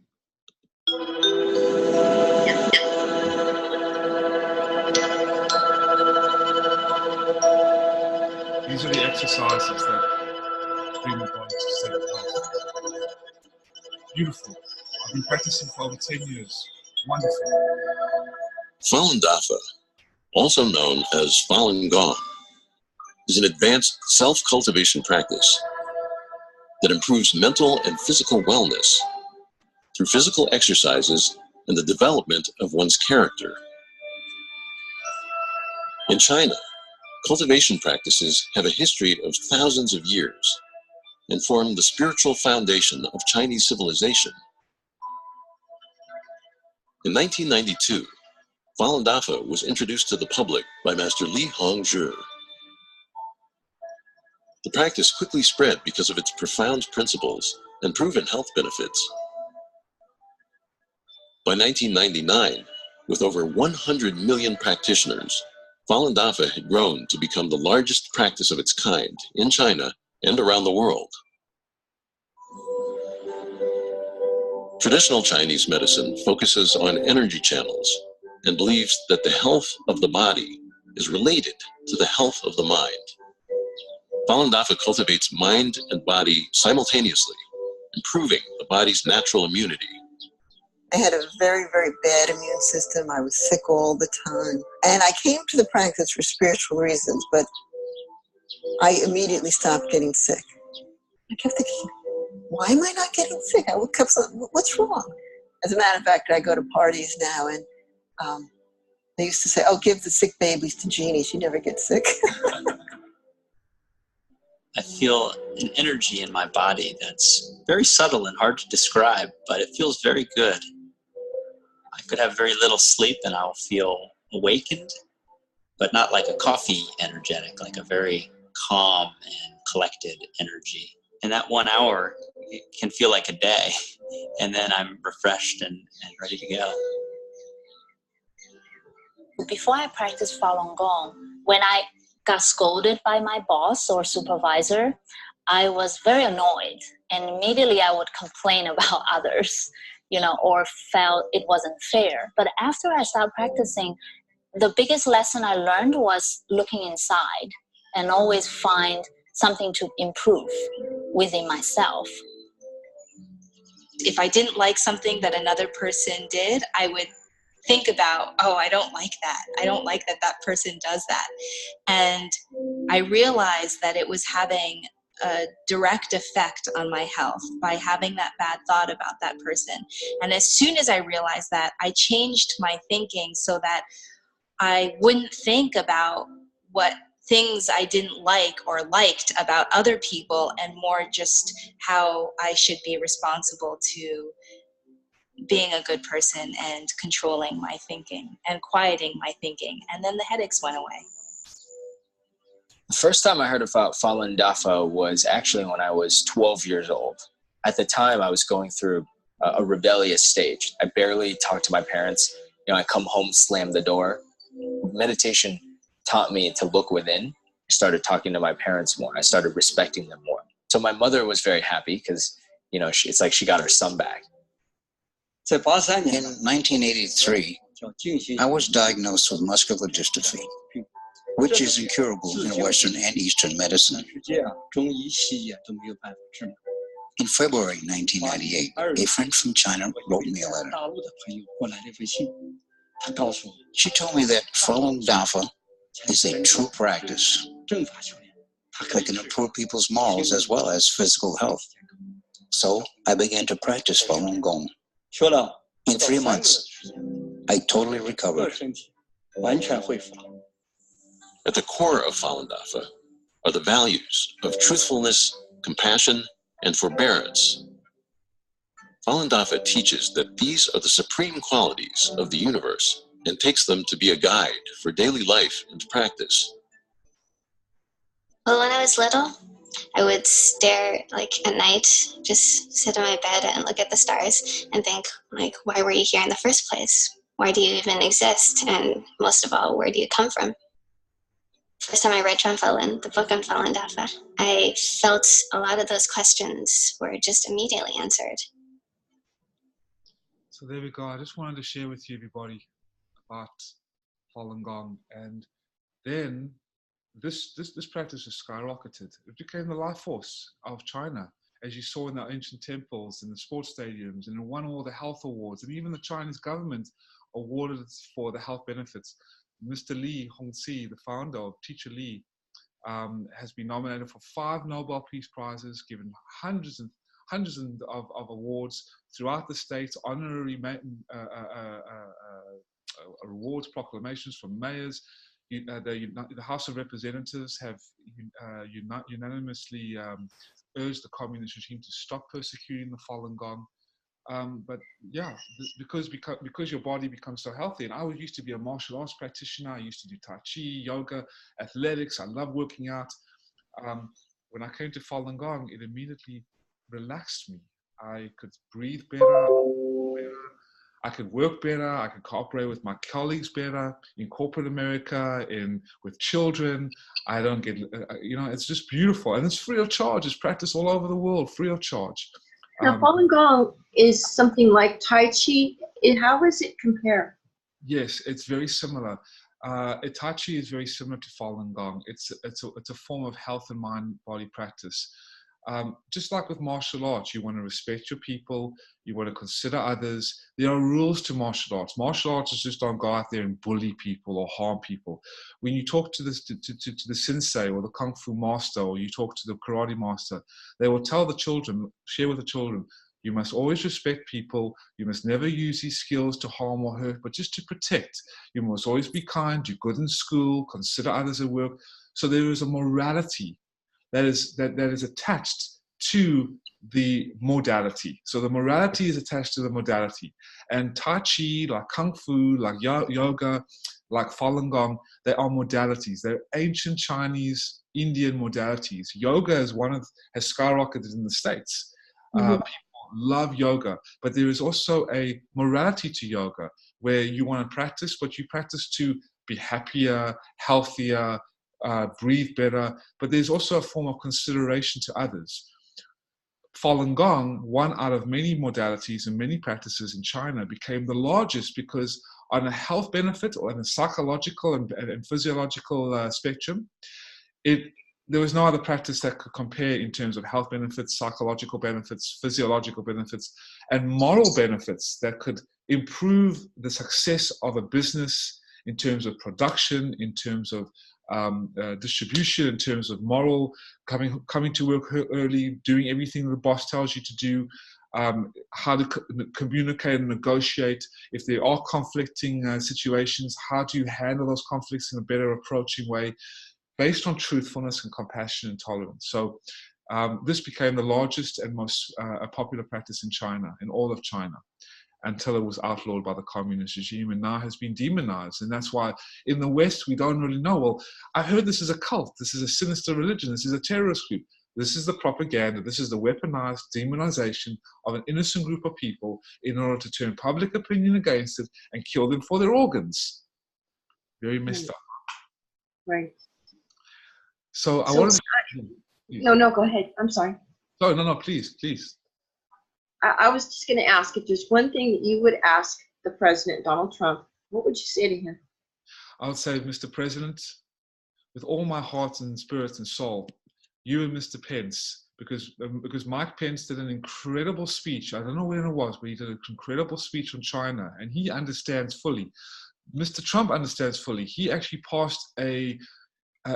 These are the exercises that bring the body to a state of health. Beautiful. I've been practicing for over 10 years. Wonderful.
Falun Dafa, also known as Falun Gong, is an advanced self-cultivation practice that improves mental and physical wellness through physical exercises and the development of one's character. In China, cultivation practices have a history of thousands of years and form the spiritual foundation of Chinese civilization. In 1992, Falun Dafa was introduced to the public by Master Li Hongzhi. The practice quickly spread because of its profound principles and proven health benefits. By 1999, with over 100 million practitioners, Falun Dafa had grown to become the largest practice of its kind in China and around the world. Traditional Chinese medicine focuses on energy channels and believes that the health of the body is related to the health of the mind. Falun Dafa cultivates mind and body simultaneously, improving the body's natural immunity.
I had a very, very bad immune system. I was sick all the time. And I came to the practice for spiritual reasons, but I immediately stopped getting sick. I kept thinking, why am I not getting sick? I kept saying, what's wrong? As a matter of fact, I go to parties now, and they used to say, oh, give the sick babies to Jeannie. She never gets sick.
I feel an energy in my body that's very subtle and hard to describe, but it feels very good. I could have very little sleep and I'll feel awakened, but not like a coffee energetic, like a very calm and collected energy. And that 1 hour, it can feel like a day, and then I'm refreshed and ready to go.
Before I practiced Falun Gong, when I got scolded by my boss or supervisor, I was very annoyed, and immediately I would complain about others, or felt it wasn't fair. But after I started practicing, the biggest lesson I learned was looking inside and always find something to improve within myself.
If I didn't like something that another person did, I would think about, oh, I don't like that. I don't like that that person does that. And I realized that it was having a direct effect on my health by having that bad thought about that person. And as soon as I realized that, I changed my thinking so that I wouldn't think about what things I didn't like or liked about other people, and more just how I should be responsible to being a good person and controlling my thinking and quieting my thinking. And then the headaches went away.
The first time I heard about Falun Dafa was actually when I was 12 years old. At the time, I was going through a rebellious stage. I barely talked to my parents. You know, I come home, slam the door. Meditation taught me to look within. I started talking to my parents more. I started respecting them more. So my mother was very happy because, you know, it's like she got her son back.
In 1983, I was diagnosed with muscular dystrophy, which is incurable in Western and Eastern medicine. In February 1998, a friend from China wrote me a letter. She told me that Falun Dafa is a true practice that can improve people's morals as well as physical health. So I began to practice Falun Gong. In 3 months, I totally recovered.
At the core of Falun Dafa are the values of truthfulness, compassion, and forbearance. Falun Dafa teaches that these are the supreme qualities of the universe and takes them to be a guide for daily life and practice.
Well, when I was little, I would stare, like, at night, just sit on my bed and look at the stars and think, like, why were you here in the first place? Why do you even exist? And most of all, where do you come from? First time I read John Falun, the book on Falun Dafa, I felt a lot of those questions were just immediately answered.
So there we go. I just wanted to share with you, everybody, about Falun Gong. And then this practice has skyrocketed. It became the life force of China, as you saw in the ancient temples and the sports stadiums, and it won all the health awards, and even the Chinese government awarded it for the health benefits. Mr. Li Hongxi, the founder of Teacher Li, has been nominated for 5 Nobel Peace Prizes, given hundreds of awards throughout the states, honorary awards, proclamations from mayors. The House of Representatives have unanimously urged the communist regime to stop persecuting the Falun Gong. But yeah, because your body becomes so healthy. And I used to be a martial arts practitioner. I used to do Tai Chi, yoga, athletics. I love working out. When I came to Falun Gong, it immediately relaxed me. I could breathe better. I could work better. I could cooperate with my colleagues better in corporate America, with children. I don't get, it's just beautiful. And it's free of charge. It's practiced all over the world, free of charge.
Now, Falun Gong is something like Tai Chi. How does it compare?
Yes, it's very similar. Tai Chi is very similar to Falun Gong. It's a form of health and mind-body practice. Just like with martial arts, you want to respect your people, you want to consider others. There are rules to martial arts. Martial arts just don't go out there and bully people or harm people. When you talk to the sensei or the kung fu master, or you talk to the karate master, they will tell the children, share with the children, you must always respect people. You must never use these skills to harm or hurt, but just to protect. You must always be kind, do good in school, consider others at work. So there is a morality that is attached to the modality. So the morality is attached to the modality. And Tai Chi, like Kung Fu, like yoga, like Falun Gong, they are modalities. They're ancient Chinese, Indian modalities. Yoga has skyrocketed in the States. People love yoga, but there is also a morality to yoga where you want to practice, but you practice to be happier, healthier, breathe better, but there's also a form of consideration to others. Falun Gong, one out of many modalities and many practices in China, became the largest because on a health benefit or on a psychological and physiological spectrum, there was no other practice that could compare in terms of health benefits, psychological benefits, physiological benefits, and moral benefits that could improve the success of a business in terms of production, in terms of distribution, in terms of moral, coming to work early, doing everything the boss tells you to do, how to communicate and negotiate. If there are conflicting situations, how do you handle those conflicts in a better approaching way based on truthfulness and compassion and tolerance. So this became the largest and most popular practice in China, in all of China. until it was outlawed by the communist regime and now has been demonized. And that's why in the West, we don't really know. Well, I heard this is a cult. This is a sinister religion. This is a terrorist group. This is the propaganda. This is the weaponized demonization of an innocent group of people in order to turn public opinion against it and kill them for their organs. Very messed up.
Right.
So I wanted to...
No, go ahead. I'm sorry.
No, please.
I was just going to ask, if there's one thing that you would ask the president, Donald Trump, what would you say to him?
I would say, Mr. President, with all my heart and spirit and soul, you and Mr. Pence, because Mike Pence did an incredible speech. I don't know when it was, but he did an incredible speech on China, and he understands fully. Mr. Trump understands fully. He actually passed a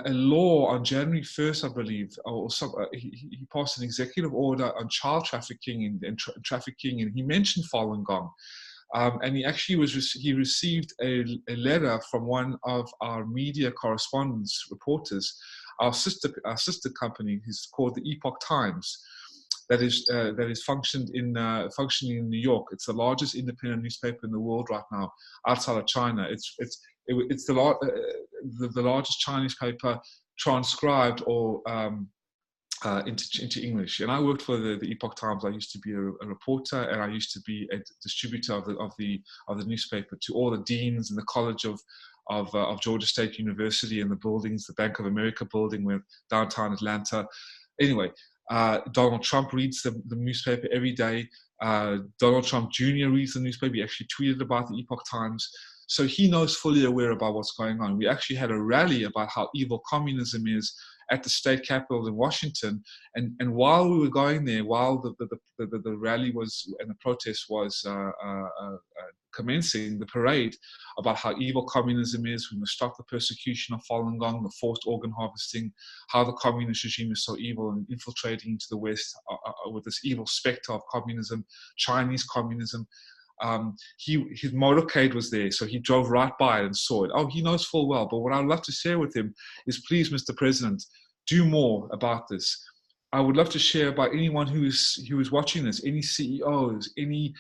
law on January 1st, I believe, or he passed an executive order on child trafficking and trafficking, and he mentioned Falun Gong. And he actually received a letter from one of our media correspondents, reporters, our sister company, is called the Epoch Times, that is functioning in New York. It's the largest independent newspaper in the world right now, outside of China. It's the largest Chinese paper transcribed or into English. And I worked for the Epoch Times. I used to be a reporter, and I used to be a distributor of the newspaper to all the deans in the College of Georgia State University and the buildings, the Bank of America building, with downtown Atlanta. Anyway, Donald Trump reads the newspaper every day. Donald Trump Jr. reads the newspaper. He actually tweeted about the Epoch Times. So he knows fully aware about what's going on. We actually had a rally about how evil communism is at the state capitol in Washington. And while we were going there, while the rally was and the protest was commencing, the parade about how evil communism is, we must stop the persecution of Falun Gong, the forced organ harvesting, how the communist regime is so evil and infiltrating into the West with this evil specter of communism, Chinese communism. His motorcade was there, so he drove right by it and saw it. Oh, he knows full well. But what I'd love to share with him is, please, Mr. President, do more about this. I would love to share about anyone who is watching this, any CEOs, any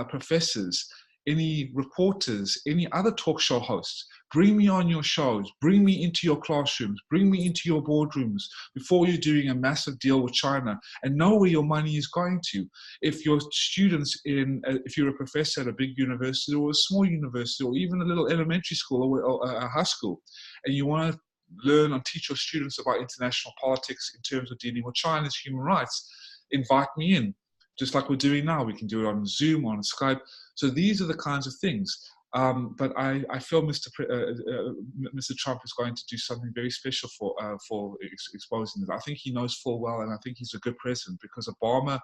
professors, any reporters, any other talk show hosts. Bring me on your shows, bring me into your classrooms, bring me into your boardrooms before you're doing a massive deal with China, and know where your money is going to. If your students if you're a professor at a big university or a small university or even a little elementary school or a high school, and you want to learn and teach your students about international politics in terms of dealing with China's human rights, invite me in. Just like we're doing now, we can do it on Zoom, on Skype. So these are the kinds of things. But I feel Mr. Trump is going to do something very special for exposing it. I think he knows full well, and I think he's a good president, because Obama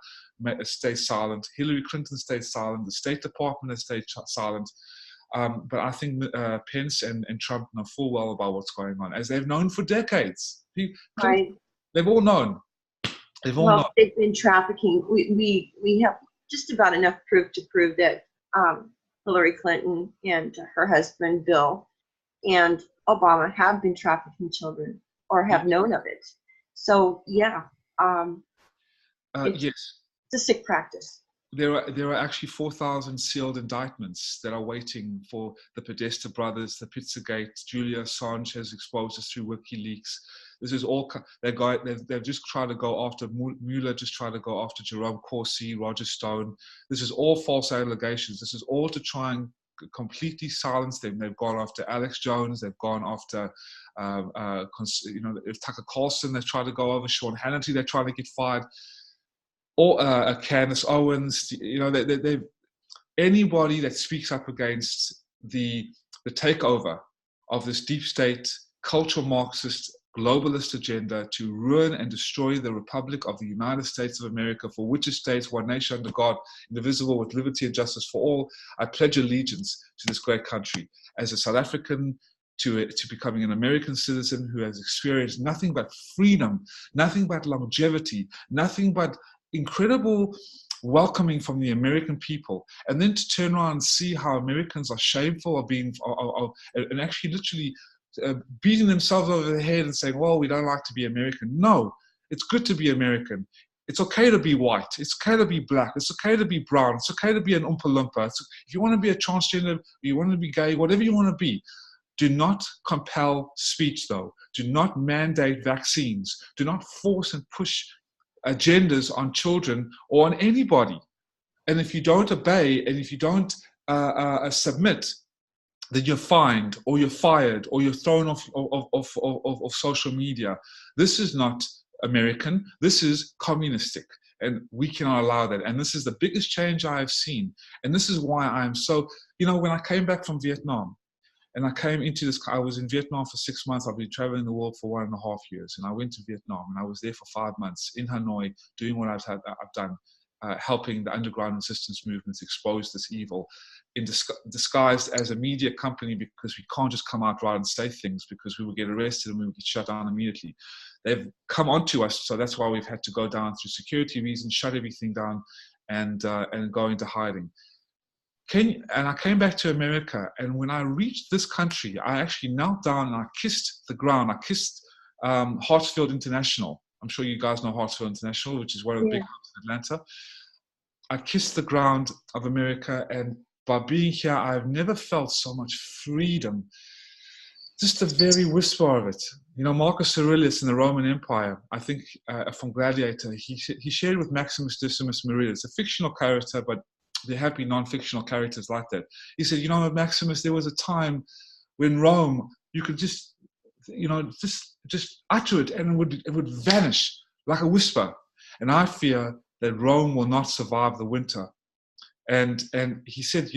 stayed silent, Hillary Clinton stayed silent, the State Department has stayed silent. But I think Pence and Trump know full well about what's going on, as they've known for decades.
Right.
They've all known.
They've been trafficking. We have just about enough proof to prove that Hillary Clinton and her husband Bill and Obama have been trafficking children or have known of it. So yeah,
yes,
it's a sick practice.
There are actually 4,000 sealed indictments that are waiting for the Podesta brothers, the Pizzagate. Julia Assange has exposed us through WikiLeaks. This is all, they've just tried to go after, Mueller just tried to go after Jerome Corsi, Roger Stone. This is all false allegations. This is all to try and completely silence them. They've gone after Alex Jones. They've gone after, if Tucker Carlson, they've tried to go over Sean Hannity. They're trying to get fired. Or Candace Owens, they've anybody that speaks up against the takeover of this deep state, cultural Marxist, globalist agenda to ruin and destroy the Republic of the United States of America, for which it states, one nation under God, indivisible, with liberty and justice for all. I pledge allegiance to this great country. As a South African, to becoming an American citizen who has experienced nothing but freedom, nothing but longevity, nothing but incredible welcoming from the American people, and then to turn around and see how Americans are shameful of being, and actually literally beating themselves over the head and saying, well, we don't like to be American. No, it's good to be American. It's okay to be white. It's okay to be black. It's okay to be brown. It's okay to be an Oompa Loompa. If you want to be a transgender, you want to be gay, whatever you want to be, do not compel speech, though. Do not mandate vaccines. Do not force and push agendas on children or on anybody. And if you don't obey and if you don't submit, then you're fined or you're fired or you're thrown off social media. This is not American. This is communistic. And we cannot allow that. And this is the biggest change I have seen. And this is why I am so, when I came back from Vietnam, and I came into this, I was in Vietnam for 6 months. I've been traveling the world for 1.5 years. And I went to Vietnam and I was there for 5 months in Hanoi, doing what I've done, helping the underground resistance movements expose this evil, disguised as a media company, because we can't just come out right and say things, because we will get arrested and we will get shut down immediately. They've come onto us, so that's why we've had to go down through security reasons, shut everything down, and go into hiding. And I came back to America, and when I reached this country, I actually knelt down and I kissed the ground. I kissed Hartsfield International. I'm sure you guys know Hartsfield International, which is one of the big hubs in Atlanta. I kissed the ground of America, and by being here, I've never felt so much freedom. Just the very whisper of it. Marcus Aurelius in the Roman Empire, I think from Gladiator, he shared with Maximus Decimus Meridius, a fictional character, but there have been non-fictional characters like that. He said, Maximus, there was a time when Rome, you could just utter it and it would vanish like a whisper. And I fear that Rome will not survive the winter. And he said,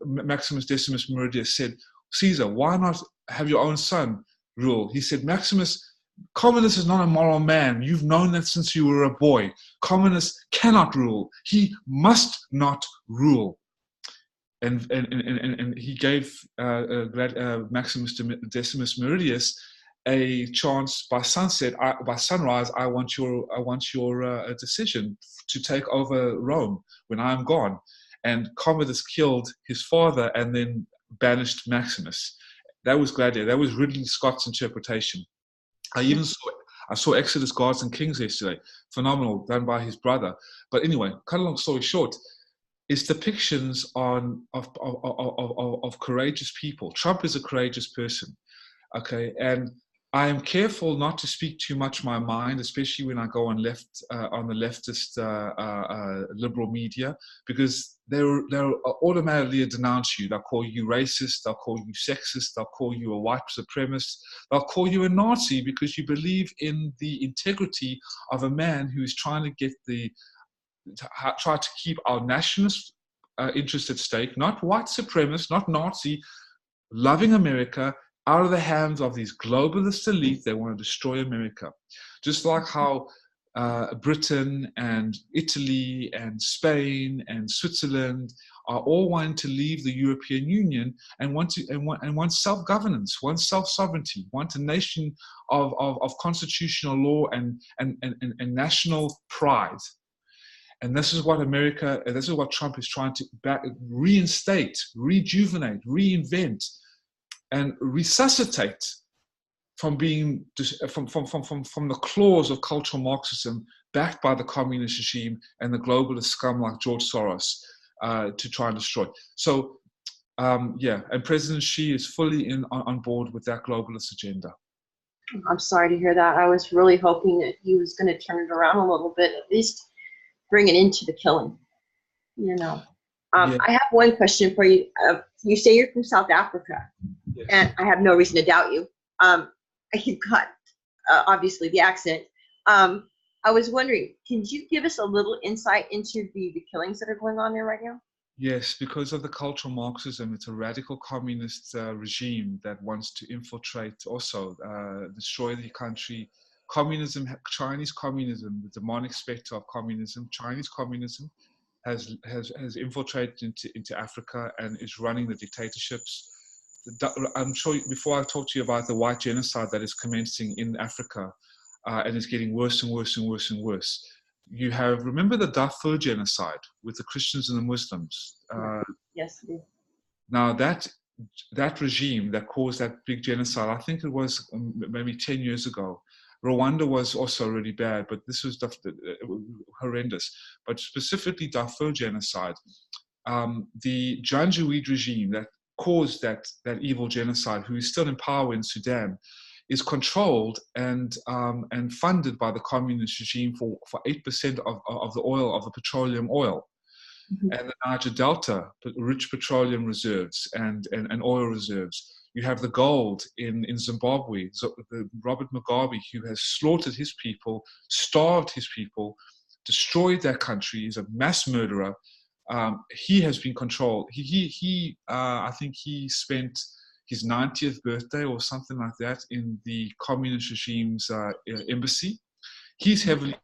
Maximus Decimus Meridius said, Caesar, why not have your own son rule? He said, Maximus, Commodus is not a moral man. You've known that since you were a boy. Commodus cannot rule. He must not rule. And he gave Maximus Decimus Meridius a chance by sunrise. I want your decision to take over Rome when I'm gone. And Commodus killed his father and then banished Maximus. That was Gladiator. That was Ridley Scott's interpretation. I saw Exodus, Gods and Kings yesterday. Phenomenal, done by his brother. But anyway, cut a long story short, it's depictions of courageous people. Trump is a courageous person, okay? And I am careful not to speak too much my mind, especially when I go on the leftist liberal media, because they'll automatically denounce you. They'll call you racist. They'll call you sexist. They'll call you a white supremacist. They'll call you a Nazi because you believe in the integrity of a man who is trying to try to keep our nationalist interest at stake, not white supremacist, not Nazi, loving America, out of the hands of these globalist elites. They want to destroy America. Just like how Britain and Italy and Spain and Switzerland are all wanting to leave the European Union and want self-governance, want self-sovereignty, want a nation of constitutional law and national pride. And this is what this is what Trump is trying to reinstate, rejuvenate, reinvent, and resuscitate from being from the claws of cultural Marxism, backed by the communist regime and the globalist scum like George Soros, to try and destroy. So, and President Xi is fully on board with that globalist agenda.
I'm sorry to hear that. I was really hoping that he was going to turn it around a little bit, at least bring it into the killing. I have one question for you. You say you're from South Africa, yes. And I have no reason to doubt you. You've got obviously the accent. I was wondering, can you give us a little insight into the killings that are going on there right now?
Yes, because of the cultural Marxism, it's a radical communist regime that wants to infiltrate, also destroy the country. Communism, Chinese communism, the demonic specter of communism, Chinese communism, has infiltrated into Africa and is running the dictatorships. I'm sure before I talk to you about the white genocide that is commencing in Africa, and is getting worse and worse and worse and worse. You remember the Darfur genocide with the Christians and the Muslims?
Yes.
Now that regime that caused that big genocide, I think it was maybe 10 years ago, Rwanda was also really bad, but this was horrendous. But specifically Darfur genocide, the Janjaweed regime that caused that evil genocide, who is still in power in Sudan, is controlled and funded by the communist regime for 8% of the oil, of the petroleum oil. And the Niger Delta, rich petroleum reserves and oil reserves. You have the gold in Zimbabwe, Robert Mugabe, who has slaughtered his people, starved his people, destroyed their country. He's a mass murderer. He has been controlled. I think he spent his 90th birthday or something like that in the communist regime's embassy. He's heavily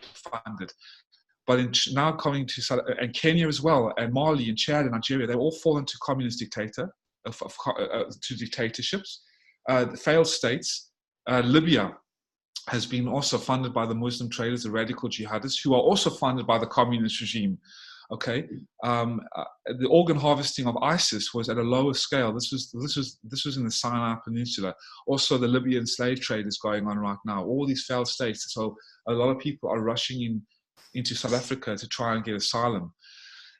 funded. But now coming to and Kenya as well, and Mali and Chad and Nigeria, they all fall into communist to dictatorships. The failed states. Libya has been also funded by the Muslim traders, the radical jihadists, who are also funded by the communist regime. Okay, the organ harvesting of ISIS was at a lower scale. This was in the Sinai Peninsula. Also, the Libyan slave trade is going on right now. All these failed states. So a lot of people are rushing into South Africa to try and get asylum.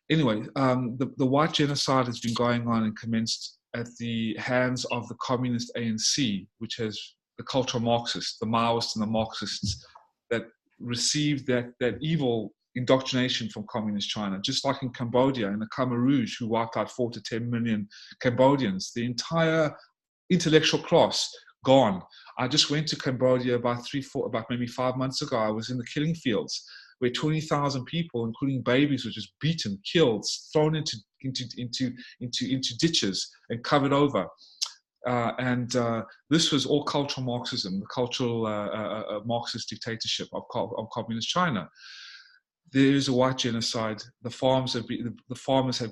Anyway, the white genocide has been going on and commenced at the hands of the communist ANC, which has the cultural Marxists, the Maoists and the Marxists that received that evil indoctrination from communist China, just like in Cambodia, in the Khmer Rouge, who wiped out 4 to 10 million Cambodians. The entire intellectual class gone. I just went to Cambodia about maybe 5 months ago. I was in the killing fields where 20,000 people, including babies, were just beaten, killed, thrown into ditches and covered over. This was all cultural Marxism, the cultural Marxist dictatorship of communist China. There is a white genocide. The farmers have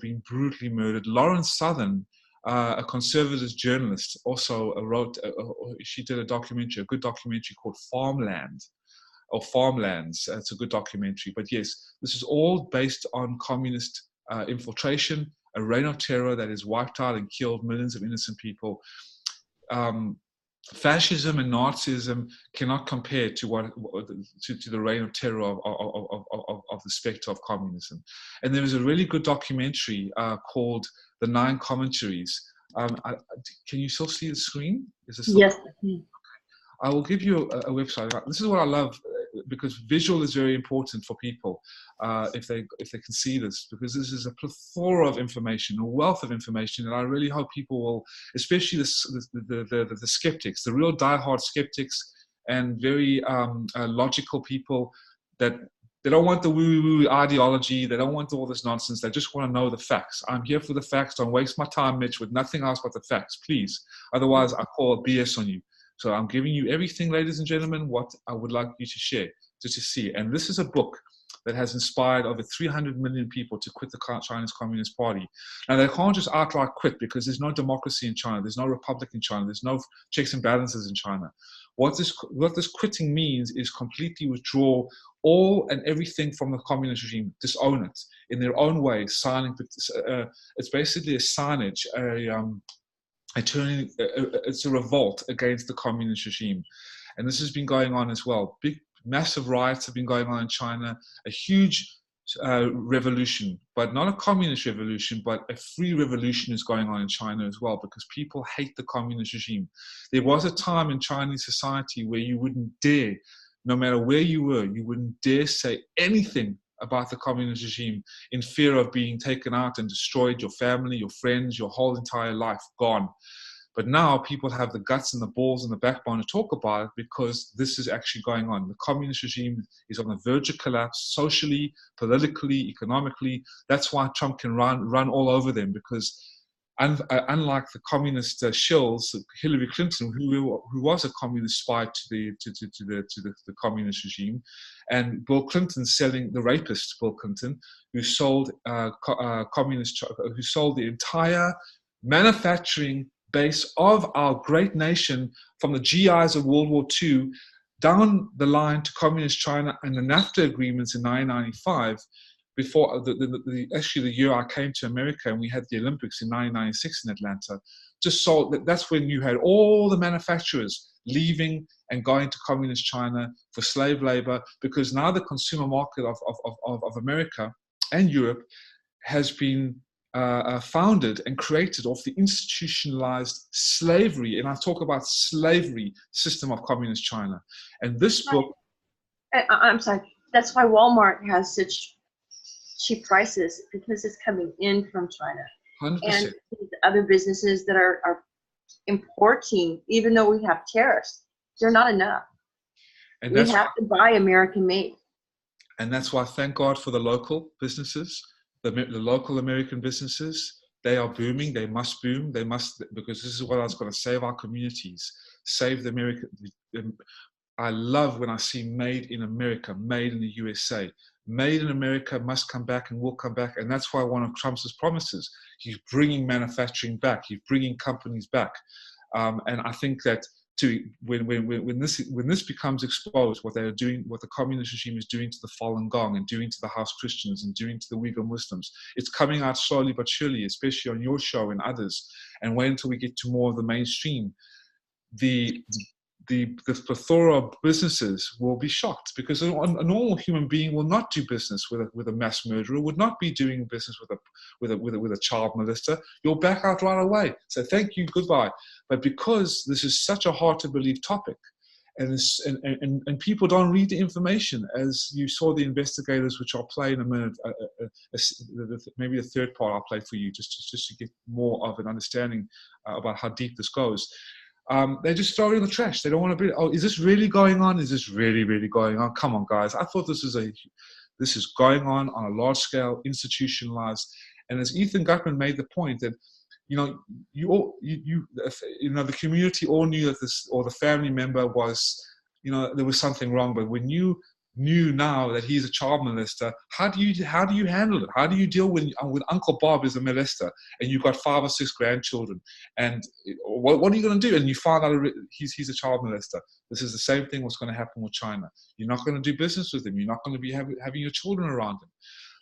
been brutally murdered. Lawrence Southern, a conservative journalist, also wrote. She did a documentary, a good documentary called Farmland, or Farmlands. It's a good documentary. But yes, this is all based on communist infiltration, a reign of terror that has wiped out and killed millions of innocent people. Fascism and Nazism cannot compare to the reign of terror of the spectre of communism. And there is a really good documentary called The 9 Commentaries. Can you still see the screen? Is this
yes.
I will give you a website. This is what I love, because visual is very important for people if they can see this, because this is a plethora of information, a wealth of information, and I really hope people will, especially the skeptics, the real diehard skeptics, and very logical people that they don't want the woo-woo ideology, they don't want all this nonsense, they just want to know the facts. I'm here for the facts. Don't waste my time, Mitch, with nothing else but the facts, please. Otherwise, I call BS on you. So I'm giving you everything, ladies and gentlemen, what I would like you to share, to see. And this is a book that has inspired over 300 million people to quit the Chinese Communist Party. Now, they can't just outright quit, because there's no democracy in China. There's no republic in China. There's no checks and balances in China. What this quitting means is completely withdraw all and everything from the communist regime, disown it in their own way, signing. It's basically a signage, it's a revolt against the communist regime. And this has been going on as well. Massive riots have been going on in China, a huge revolution, but not a communist revolution, but a free revolution is going on in China as well, because people hate the communist regime. There was a time in Chinese society where you wouldn't dare, no matter where you were, you wouldn't dare say anything about the communist regime in fear of being taken out and destroyed, your family, your friends, your whole entire life gone. But now people have the guts and the balls and the backbone to talk about it, because this is actually going on. The communist regime is on the verge of collapse, socially, politically, economically. That's why Trump can run all over them, because unlike the communist shills, Hillary Clinton, who was a communist spy to the communist regime, and Bill Clinton selling, the rapist Bill Clinton, who sold who sold the entire manufacturing base of our great nation from the GIs of World War II down the line to communist China and the NAFTA agreements in 1995. Before actually the year I came to America and we had the Olympics in 1996 in Atlanta, just sold. That's when you had all the manufacturers leaving and going to communist China for slave labor, because now the consumer market of America and Europe has been founded and created off the institutionalized slavery, and I talk about slavery system of communist China. And this book,
I'm sorry, that's why Walmart has such cheap prices, because it's coming in from China.
100%.
And the other businesses that are importing, even though we have tariffs, they're not enough.
And
we have to buy American made.
And that's why, thank God for the local businesses, the local American businesses. They are booming. They must boom. They must, because this is what I was going to save our communities, save the American. I love when I see made in America, made in the USA. Made in America must come back and will come back. And that's why one of Trump's promises, he's bringing manufacturing back. He's bringing companies back. And I think that when this becomes exposed, what they are doing, what the communist regime is doing to the Falun Gong and doing to the House Christians and doing to the Uyghur Muslims, it's coming out slowly but surely, especially on your show and others. And wait until we get to more of the mainstream. The plethora of businesses will be shocked, because a normal human being will not do business with a mass murderer, would not be doing business with a child molester. You'll back out right away. So thank you, goodbye. But because this is such a hard to believe topic, and people don't read the information, as you saw the investigators, which I'll play in a minute, maybe the third part I'll play for you, just to get more of an understanding about how deep this goes. They just throw it in the trash. They don't want to be, oh, is this really going on? Is this really, really going on? Come on, guys. I thought this is going on a large scale, institutionalized. And as Ethan Gutman made the point that, the community all knew that this, or the family member was, there was something wrong. But when you knew now that he's a child molester, how do you handle it? How do you deal when Uncle Bob is a molester and you've got 5 or 6 grandchildren, and what are you going to do? And you find out he's a child molester. This is the same thing what's going to happen with China. You're not going to do business with him. You're not going to be having your children around him.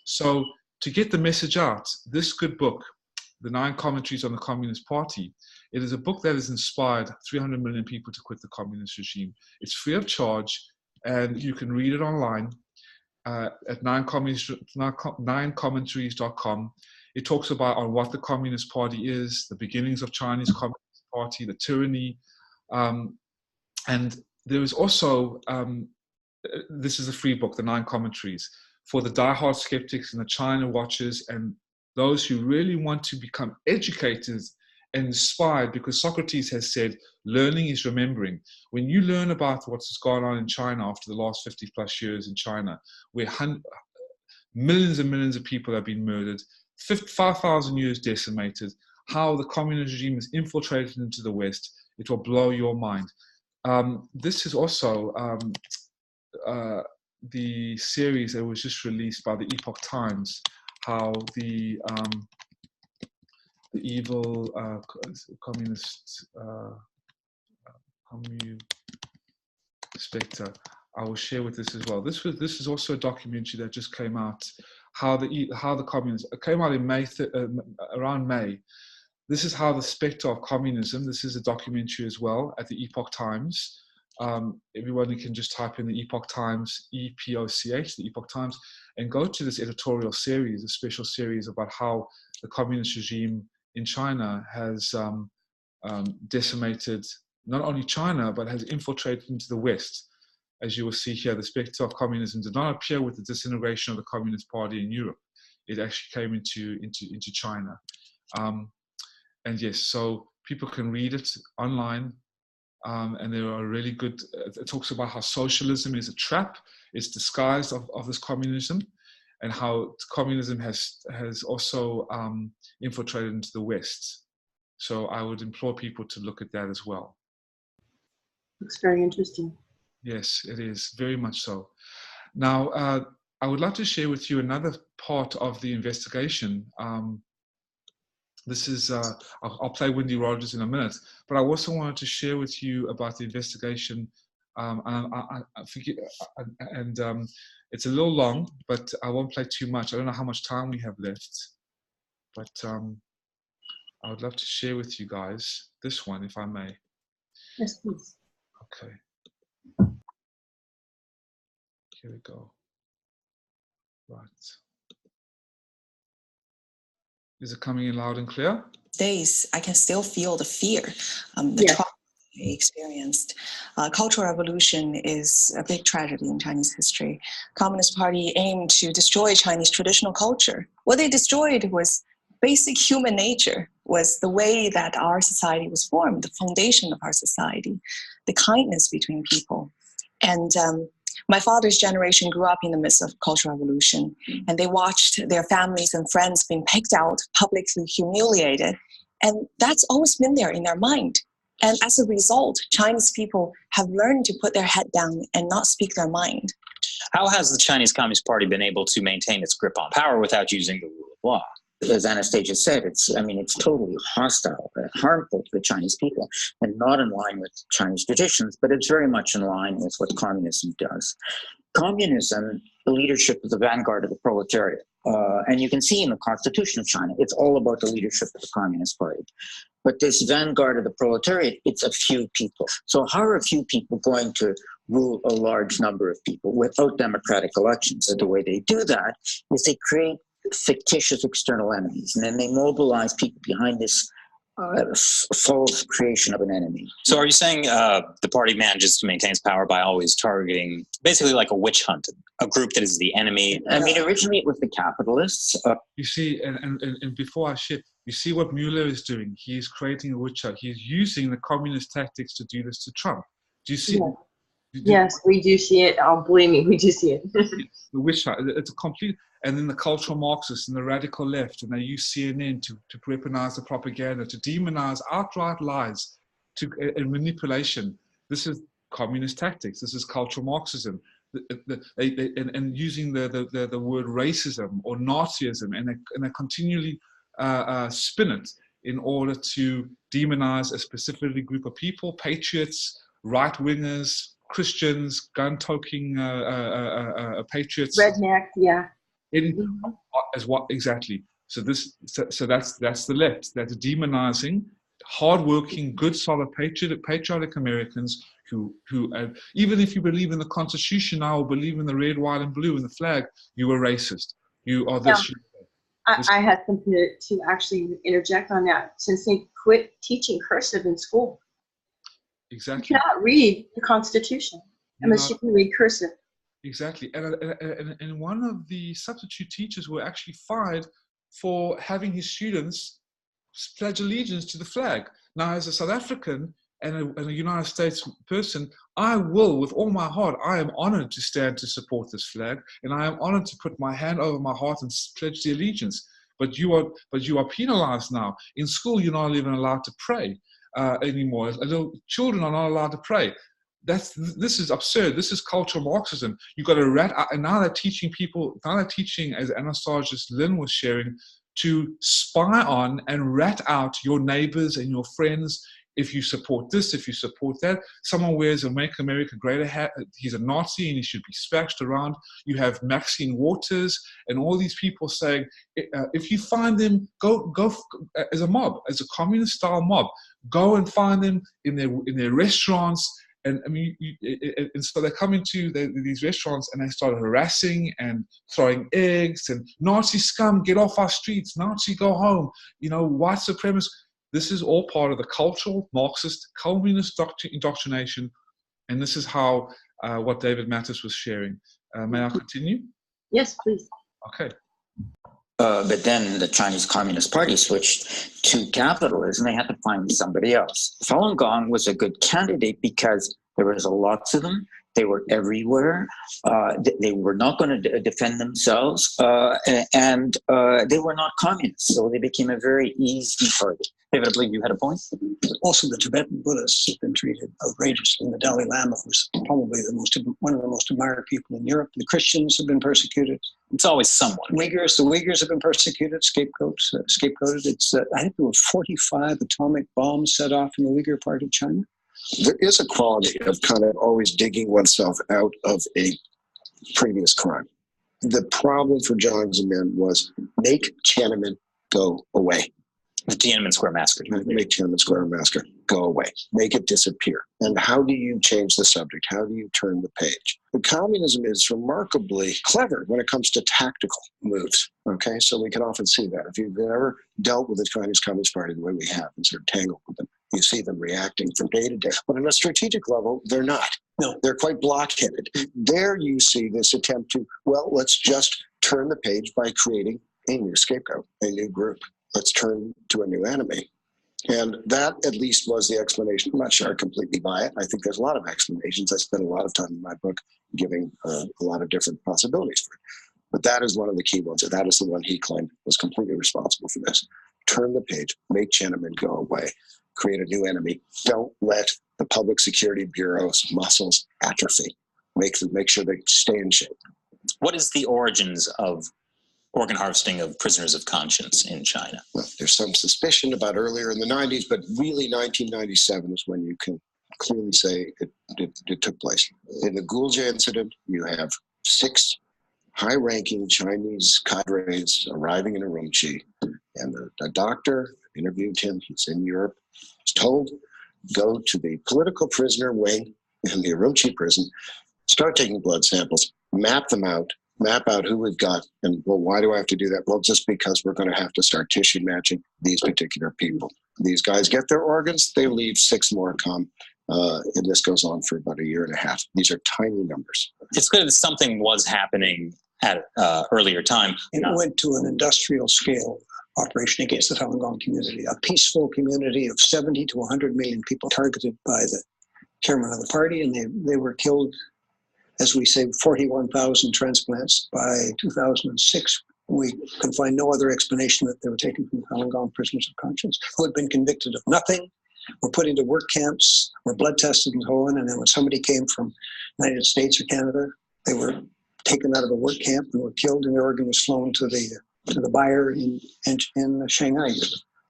So to get the message out, this good book, The 9 Commentaries on the Communist Party, it is a book that has inspired 300 million people to quit the communist regime. It's free of charge, and you can read it online at 9commentaries.com. It talks about on what the Communist Party is, the beginnings of Chinese Communist Party, the tyranny. And there is also, this is a free book, the 9 Commentaries, for the diehard skeptics and the China watchers and those who really want to become educated and inspired, because Socrates has said, learning is remembering. When you learn about what's gone on in China after the last 50 plus years in China, where millions and millions of people have been murdered, 5,000 years decimated, how the communist regime has infiltrated into the West, it will blow your mind. This is also the series that was just released by the Epoch Times, how the evil communist spectre. I will share with this as well. This is also a documentary that just came out. How the communists, it came out in May, around May. This is how the spectre of communism. This is a documentary as well at the Epoch Times. Everyone can just type in the Epoch Times, EPOCH, the Epoch Times, and go to this editorial series, a special series about how the communist regime in China has decimated not only China, but has infiltrated into the West. As you will see here, the spectre of communism did not appear with the disintegration of the Communist Party in Europe. It actually came into China. And yes, so people can read it online. And there are really good, it talks about how socialism is a trap, it's disguised of this communism, and how communism has also infiltrated into the West. So I would implore people to look at that as well.
Looks very interesting.
Yes, it is, very much so. Now, I would like to share with you another part of the investigation. This is, I'll play Wendy Rogers in a minute, but I also wanted to share with you about the investigation. It's a little long, but I won't play too much. I don't know how much time we have left, but I would love to share with you guys this one, if I may.
Yes, please.
Okay. Here we go. Right. Is it coming in loud and clear?
Days, I can still feel the fear, the
Yes.
trauma I experienced. Cultural revolution is a big tragedy in Chinese history. Communist Party aimed to destroy Chinese traditional culture. What they destroyed was basic human nature, was the way that our society was formed, the foundation of our society, the kindness between people. And my father's generation grew up in the midst of cultural revolution, and they watched their families and friends being picked out, publicly humiliated, and that's always been there in their mind. And as a result, Chinese people have learned to put their head down and not speak their mind.
How has the Chinese Communist Party been able to maintain its grip on power without using the rule of law?
As Anastasia said, it's totally hostile, harmful to the Chinese people, and not in line with Chinese traditions, but it's very much in line with what communism does. Communism, the leadership is the vanguard of the proletariat. And you can see in the Constitution of China, it's all about the leadership of the Communist Party. But this vanguard of the proletariat, it's a few people. So how are a few people going to rule a large number of people without democratic elections? And the way they do that is they create fictitious external enemies, and then they mobilize people behind this false creation of an enemy.
So are you saying the party manages to maintain its power by always targeting, basically like a witch hunt, a group that is the enemy?
I mean, originally it was the capitalists.
You see, and before I shift, you see what Mueller is doing. He's creating a witch hunt. He's using the communist tactics to do this to Trump. Do you see?
Yeah. Yes, we do see it. Oh, believe me, we do see it.
The witch hunt. It's a complete. And then the cultural Marxists and the radical left, and they use CNN to weaponize the propaganda, to demonize outright lies, and manipulation. This is communist tactics. This is cultural Marxism. And using the word racism or Nazism, and they continually spin it in order to demonize a specific group of people: patriots, right-wingers, Christians, gun-toting patriots,
redneck, yeah.
As what exactly? So that's the left. That's demonizing hardworking, good, solid, patriotic Americans who even if you believe in the Constitution now or believe in the red, white, and blue and the flag, you are racist. You are this.
Yeah. I had something to actually interject on that. Since they quit teaching cursive in school,
exactly,
you cannot read the Constitution unless you can read cursive.
Exactly, and one of the substitute teachers were actually fired for having his students pledge allegiance to the flag. Now, as a South African and a United States person, I will, with all my heart, I am honored to stand to support this flag, and I am honored to put my hand over my heart and pledge the allegiance. But you are penalized now. In school, you're not even allowed to pray anymore. Little children are not allowed to pray. This is absurd. This is cultural Marxism. You've got to rat out, and now they're teaching people, now they're teaching, as Anastasia Lin was sharing, to spy on and rat out your neighbors and your friends. If you support this, if you support that, someone wears a Make America Great hat, he's a Nazi and he should be splashed around. You have Maxine Waters and all these people saying, if you find them, go as a mob, as a communist-style mob, go and find them in their restaurants. And I mean, and so they come into these restaurants and they start harassing and throwing eggs and Nazi scum, get off our streets, Nazi, go home, white supremacists. This is all part of the cultural Marxist communist indoctrination. And this is how what David Mattis was sharing. May I continue?
Yes, please.
Okay.
But then the Chinese Communist Party switched to capitalism. They had to find somebody else. Falun Gong was a good candidate because there was lots of them. They were everywhere. They were not going to defend themselves, and they were not communists. So they became a very easy target. David, I believe you had a point.
Also, the Tibetan Buddhists have been treated outrageously. The Dalai Lama was probably one of the most admired people in Europe. The Christians have been persecuted.
It's always someone.
The Uyghurs have been persecuted, scapegoated. I think there were 45 atomic bombs set off in the Uyghur part of China.
There is a quality of kind of always digging oneself out of a previous crime. The problem for Jiang Zemin was make Tiananmen go away.
The Tiananmen Square massacre.
Make Tiananmen Square massacre. go away, make it disappear. And how do you change the subject? How do you turn the page? But communism is remarkably clever when it comes to tactical moves. Okay, so we can often see that. If you've ever dealt with the Chinese Communist Party the way we have and sort of tangled with them, you see them reacting from day to day. But on a strategic level, they're not. No, they're quite blockheaded. There you see this attempt to, well, let's just turn the page by creating a new scapegoat, a new group. Let's turn to a new enemy. And that at least was the explanation. I'm not sure I completely buy it. I think there's a lot of explanations. I spent a lot of time in my book giving a lot of different possibilities for it. But that is one of the key ones. And that is the one he claimed was completely responsible for this. Turn the page, make Tiananmen go away, create a new enemy. Don't let the Public Security Bureau's muscles atrophy. Make sure they stay in shape.
What is the origins of organ harvesting of prisoners of conscience in China?
Well, there's some suspicion about earlier in the 90s, but really 1997 is when you can clearly say it took place. In the Gulzha incident, you have 6 high-ranking Chinese cadres arriving in Urumqi, and the doctor interviewed him. He's in Europe. He's told, go to the political prisoner wing in the Urumqi prison, start taking blood samples, map them out, map out who we've got. And, well, why do I have to do that? Well, just because we're going to have to start tissue matching these particular people. These guys get their organs, they leave, 6 more come. And this goes on for about a year and a half. These are tiny numbers.
It's clear that something was happening at earlier time.
It went to an industrial scale operation against the Falun Gong community, a peaceful community of 70 to 100 million people targeted by the chairman of the party, and they were killed, as we say, 41,000 transplants by 2006. We can find no other explanation that they were taken from Falun Gong prisoners of conscience who had been convicted of nothing, were put into work camps, were blood tested and so on, and then when somebody came from the United States or Canada, they were taken out of a work camp and were killed, and their organ was flown to the buyer in Shanghai.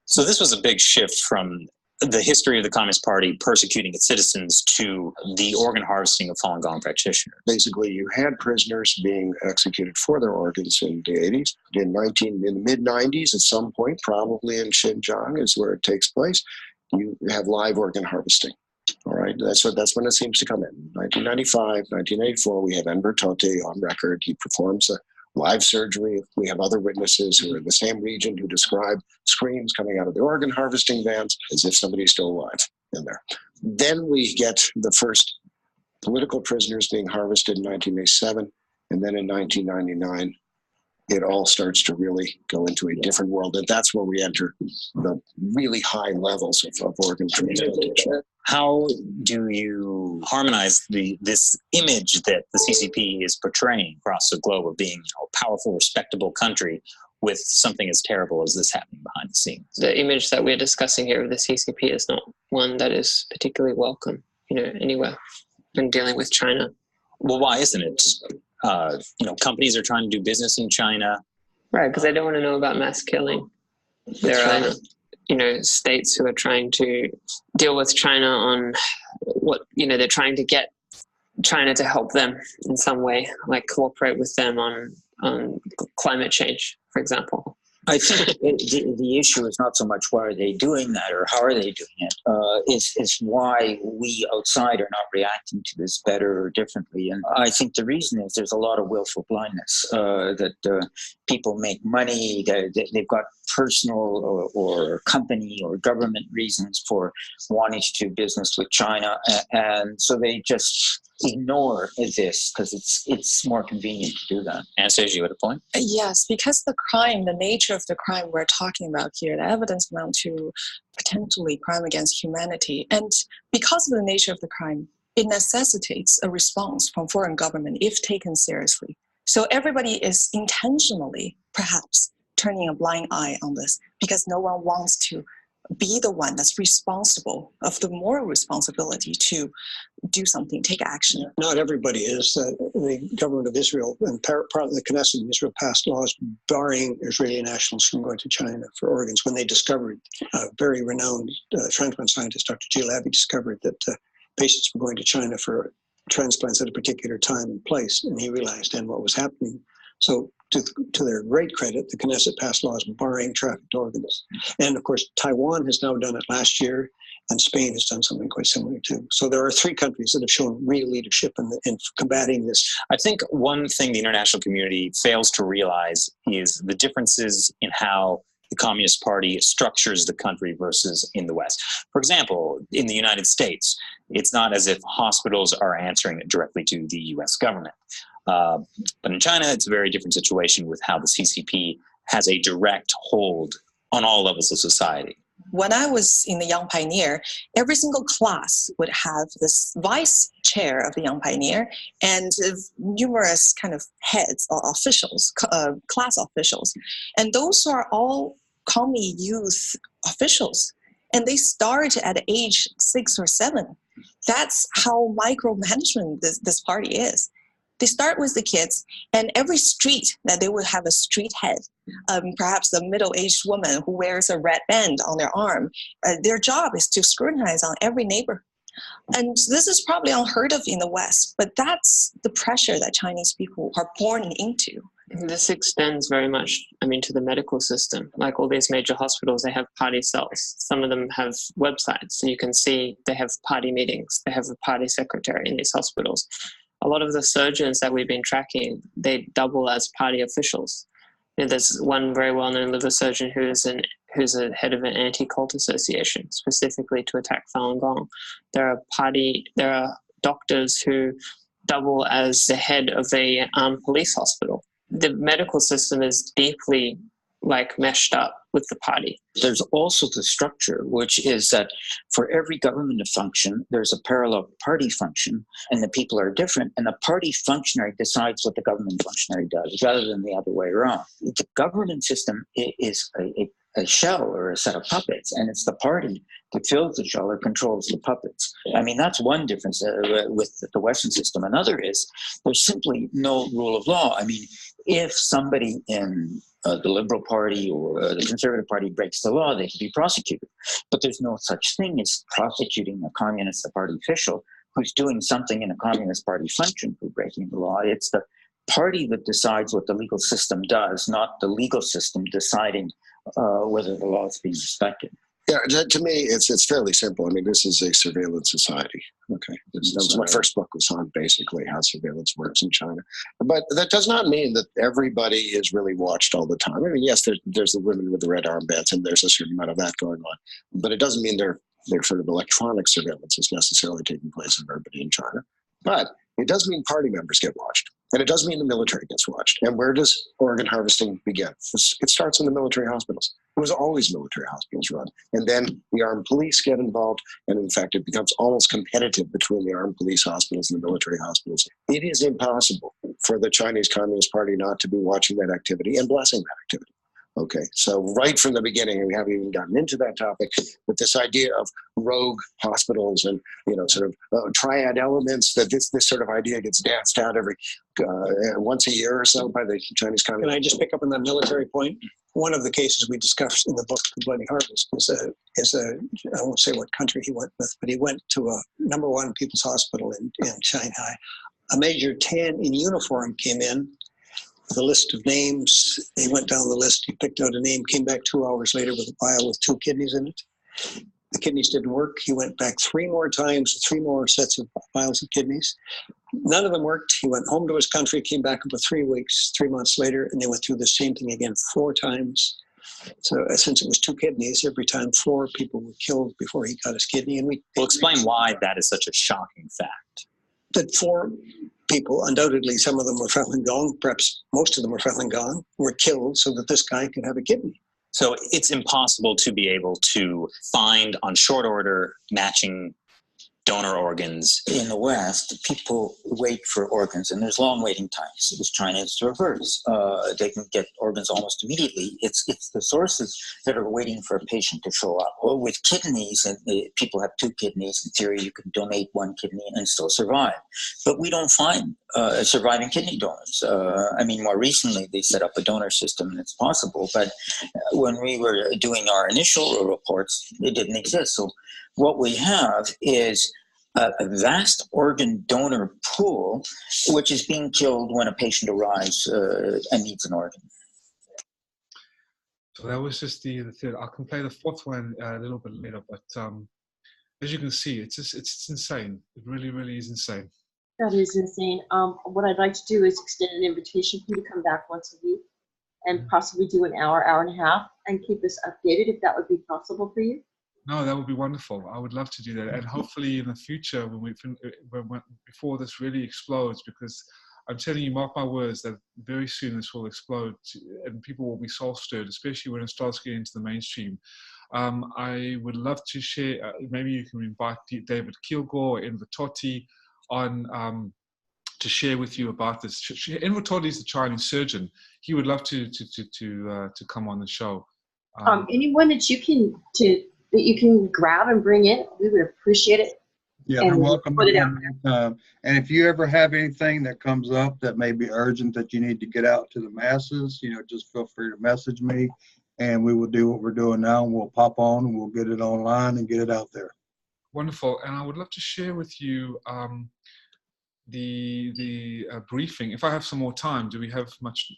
So this was a big shift from the history of the Communist Party persecuting its citizens to the organ harvesting of Falun Gong practitioners.
Basically, you had prisoners being executed for their organs in the 80s. In the mid-90s, at some point, probably in Xinjiang is where it takes place, you have live organ harvesting. All right, that's when it seems to come in. 1995, 1984, we have Enver Tohti on record. He performs a live surgery. We have other witnesses who are in the same region who describe screams coming out of the organ harvesting vans as if somebody's still alive in there. Then we get the first political prisoners being harvested in 1987, and then in 1999, it all starts to really go into a different world, and that's where we enter the really high levels of organ transplantation.
How do you harmonize this image that the CCP is portraying across the globe of being a powerful, respectable country with something as terrible as this happening behind the scenes?
The image that we're discussing here of the CCP is not one that is particularly welcome, anywhere when dealing with China.
Well, why isn't it? Companies are trying to do business in China.
Right, because they don't want to know about mass killing. There are, states who are trying to deal with China on what, they're trying to get China to help them in some way, like cooperate with them on climate change, for example.
I think the issue is not so much why are they doing that or how are they doing it. It's why we outside are not reacting to this better or differently. And I think the reason is there's a lot of willful blindness, that people make money, they've got personal or company or government reasons for wanting to do business with China. And so they just ignore this because it's more convenient to do that.
Anastasia, you had a point?
Yes, because the nature of the crime we're talking about here, the evidence amount to potentially crime against humanity. And because of the nature of the crime, it necessitates a response from foreign government if taken seriously. So everybody is intentionally, perhaps, turning a blind eye on this because no one wants to be the one that's responsible of the moral responsibility to do something, take action.
Not everybody is. The government of Israel and part of the Knesset in Israel passed laws barring Israeli nationals from going to China for organs when they discovered, very renowned transplant scientist, Dr. G. Labby, discovered that patients were going to China for transplants at a particular time and place, and he realized then what was happening. So to their great credit, the Knesset passed laws barring trafficked organs. And of course, Taiwan has now done it last year, and Spain has done something quite similar too. So there are 3 countries that have shown real leadership in combating this.
I think one thing the international community fails to realize is the differences in how the Communist Party structures the country versus in the West. For example, in the United States, it's not as if hospitals are answering directly to the US government. But in China, it's a very different situation with how the CCP has a direct hold on all levels of society.
When I was in the Young Pioneer, every single class would have this vice chair of the Young Pioneer and numerous kind of heads or officials, class officials. And those are all commie youth officials. And they start at age 6 or 7. That's how micromanagement this party is. They start with the kids, and every street that they would have a street head, perhaps a middle-aged woman who wears a red band on their arm. Their job is to scrutinize on every neighbor. And this is probably unheard of in the West, but that's the pressure that Chinese people are born into.
This extends very much, to the medical system. Like all these major hospitals, they have party cells. Some of them have websites, so you can see they have party meetings. They have a party secretary in these hospitals. A lot of the surgeons that we've been tracking, they double as party officials. There's one very well-known liver surgeon who's a head of an anti-cult association, specifically to attack Falun Gong. There are doctors who double as the head of a police hospital. The medical system is deeply meshed up with the party.
There's also the structure, which is that for every government to function, there's a parallel party function, and the people are different, and the party functionary decides what the government functionary does, rather than the other way around. The government system is a shell or a set of puppets, and it's the party that fills the shell or controls the puppets. That's one difference with the Western system. Another is there's simply no rule of law. If somebody in the Liberal Party or the Conservative Party breaks the law, they can be prosecuted. But there's no such thing as prosecuting a Communist Party official who's doing something in a Communist Party function for breaking the law. It's the party that decides what the legal system does, not the legal system deciding whether the law is being respected.
Yeah, to me, it's fairly simple. This is a surveillance society. Okay, my first book was on basically how surveillance works in China. But that does not mean that everybody is really watched all the time. Yes, there's the women with the red armbands, and there's a certain amount of that going on. But it doesn't mean their sort of electronic surveillance is necessarily taking place in everybody in China. But it does mean party members get watched. And it does mean the military gets watched. And where does organ harvesting begin? It starts in the military hospitals. It was always military hospitals run. And then the armed police get involved. And in fact, it becomes almost competitive between the armed police hospitals and the military hospitals. It is impossible for the Chinese Communist Party not to be watching that activity and blessing that activity. Okay, so right from the beginning, and we haven't even gotten into that topic, but this idea of rogue hospitals and triad elements, that this sort of idea gets danced out every once a year or so by the Chinese Communist.
Can I just pick up on that military point? One of the cases we discussed in the book, The Bloody Harvest, is I won't say what country he went with, but he went to a #1 People's Hospital in Shanghai. A Major 10 in uniform came in with a list of names. He went down the list, he picked out a name, came back 2 hours later with a vial with 2 kidneys in it. The kidneys didn't work. He went back 3 more times with 3 more sets of vials of kidneys. None of them worked. He went home to his country, came back for 3 weeks, 3 months later, and they went through the same thing again 4 times. So since it was 2 kidneys, every time 4 people were killed before he got his kidney. And
Well, explain why that is such a shocking fact.
That 4 people, undoubtedly some of them were Falun Gong, perhaps most of them were Falun Gong, were killed so that this guy could have a kidney.
So it's impossible to be able to find on short order matching donor organs.
In the West, people wait for organs, and there's long waiting times. With China, it's the reverse. They can get organs almost immediately. It's the sources that are waiting for a patient to show up. Or with kidneys, and people have 2 kidneys. In theory, you can donate 1 kidney and still survive. But we don't find surviving kidney donors. More recently, they set up a donor system, and it's possible. But when we were doing our initial reports, it didn't exist. So what we have is
a vast organ donor pool, which is being killed when a patient arrives and needs an organ.
So that was just the third. I can play the fourth one a little bit later, but as you can see, it's insane. It really, really is insane.
That is insane. What I'd like to do is extend an invitation for you to come back once a week and possibly do an hour, hour and a half, and keep us updated if that would be possible for you.
No, that would be wonderful. I would love to do that, and hopefully in the future, before this really explodes, because I'm telling you, mark my words, that very soon this will explode, and people will be soul-stirred, especially when it starts getting into the mainstream. I would love to share. Maybe you can invite David Kilgore or Enver Tohti on to share with you about this. Enver Tohti is the Chinese surgeon. He would love to come on the show.
Anyone that you can grab and bring in, we would appreciate it.
Yeah, they're welcome. And if you ever have anything that comes up that may be urgent that you need to get out to the masses, just feel free to message me, and we will do what we're doing now. And we'll pop on and we'll get it online and get it out there.
Wonderful. And I would love to share with you the briefing. If I have some more time, do we have much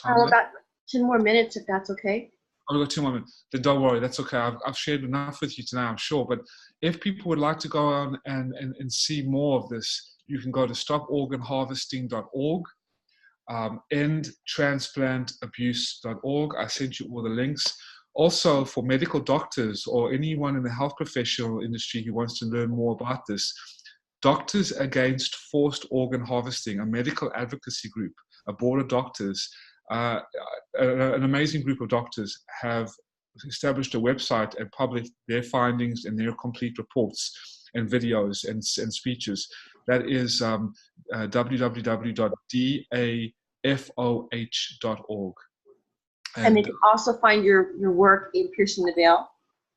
time left?
About 10 more minutes, if that's okay.
I've got 2 more minutes. Then don't worry, that's okay. I've shared enough with you tonight, I'm sure. But if people would like to go on and see more of this, you can go to stoporganharvesting.org, endtransplantabuse.org. I sent you all the links. Also, for medical doctors or anyone in the health professional industry who wants to learn more about this, Doctors Against Forced Organ Harvesting, a medical advocacy group, a board of doctors, an amazing group of doctors have established a website and published their findings and their complete reports and videos and speeches. That is www.dafoh.org.
And they can also find your work in Piercing the Veil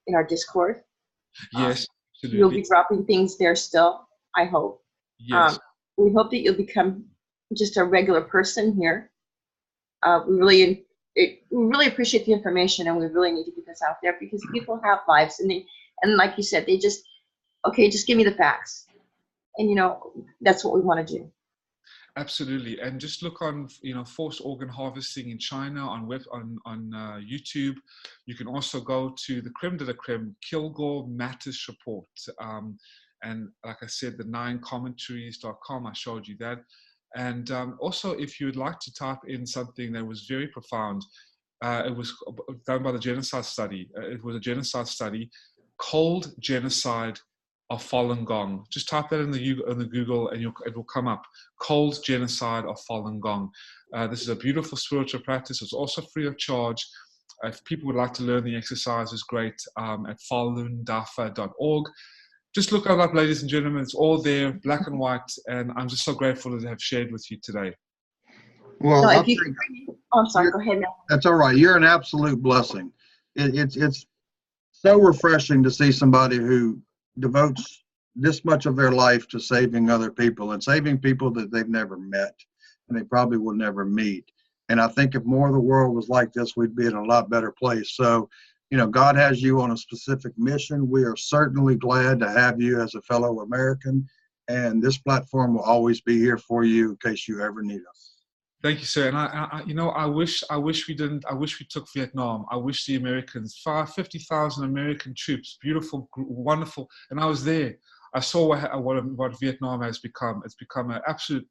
in our Discord.
Yes, absolutely.
You'll be dropping things there still, I hope.
Yes.
We hope that you'll become just a regular person here. We really appreciate the information, and we really need to get this out there because people have lives, and like you said, they just give me the facts, and that's what we want to do.
Absolutely, and just look on forced organ harvesting in China on YouTube. You can also go to the creme de la creme Kilgore Mattis report, and like I said, the 9commentaries.com. I showed you that. And also, if you would like to type in something that was very profound, it was done by the genocide study. It was a genocide study, Cold Genocide of Falun Gong. Just type that in the Google and it will come up. Cold Genocide of Falun Gong. This is a beautiful spiritual practice. It's also free of charge. If people would like to learn the exercises, great, at falundafa.org. Just look it up, ladies and gentlemen. It's all there, black and white, and I'm just so grateful to have shared with you today.
Well,
I'm sorry. Go ahead, Mel.
That's all right. You're an absolute blessing. It's so refreshing to see somebody who devotes this much of their life to saving other people and saving people that they've never met and they probably will never meet. And I think if more of the world was like this, we'd be in a lot better place. So, God has you on a specific mission. We are certainly glad to have you as a fellow American, and this platform will always be here for you in case you ever need us.
Thank you, sir. And I wish we took Vietnam. I wish the Americans, 50,000 American troops, beautiful, wonderful. And I was there. I saw what Vietnam has become. It's become an absolute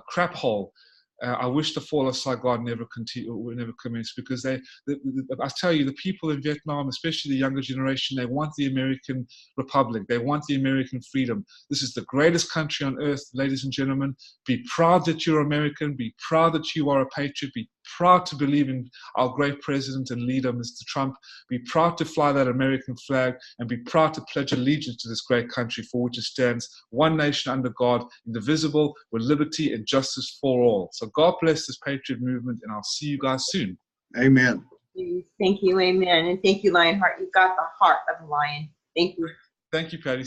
crap hole. I wish the fall of Saigon never commenced, because I tell you, the people in Vietnam, especially the younger generation, they want the American Republic. They want the American freedom. This is the greatest country on earth, ladies and gentlemen. Be proud that you're American. Be proud that you are a patriot. Be proud to believe in our great president and leader, Mr. Trump. Be proud to fly that American flag, and be proud to pledge allegiance to this great country for which it stands, one nation under God, indivisible, with liberty and justice for all. So God bless this patriot movement, and I'll see you guys soon.
Amen.
Thank you, amen. And thank you, Lionheart. You've got the heart of a lion. Thank you.
Thank you, Patty.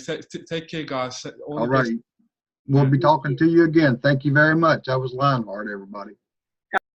Take care, guys.
All right. We'll be talking to you again. Thank you very much. That was Lionheart, everybody.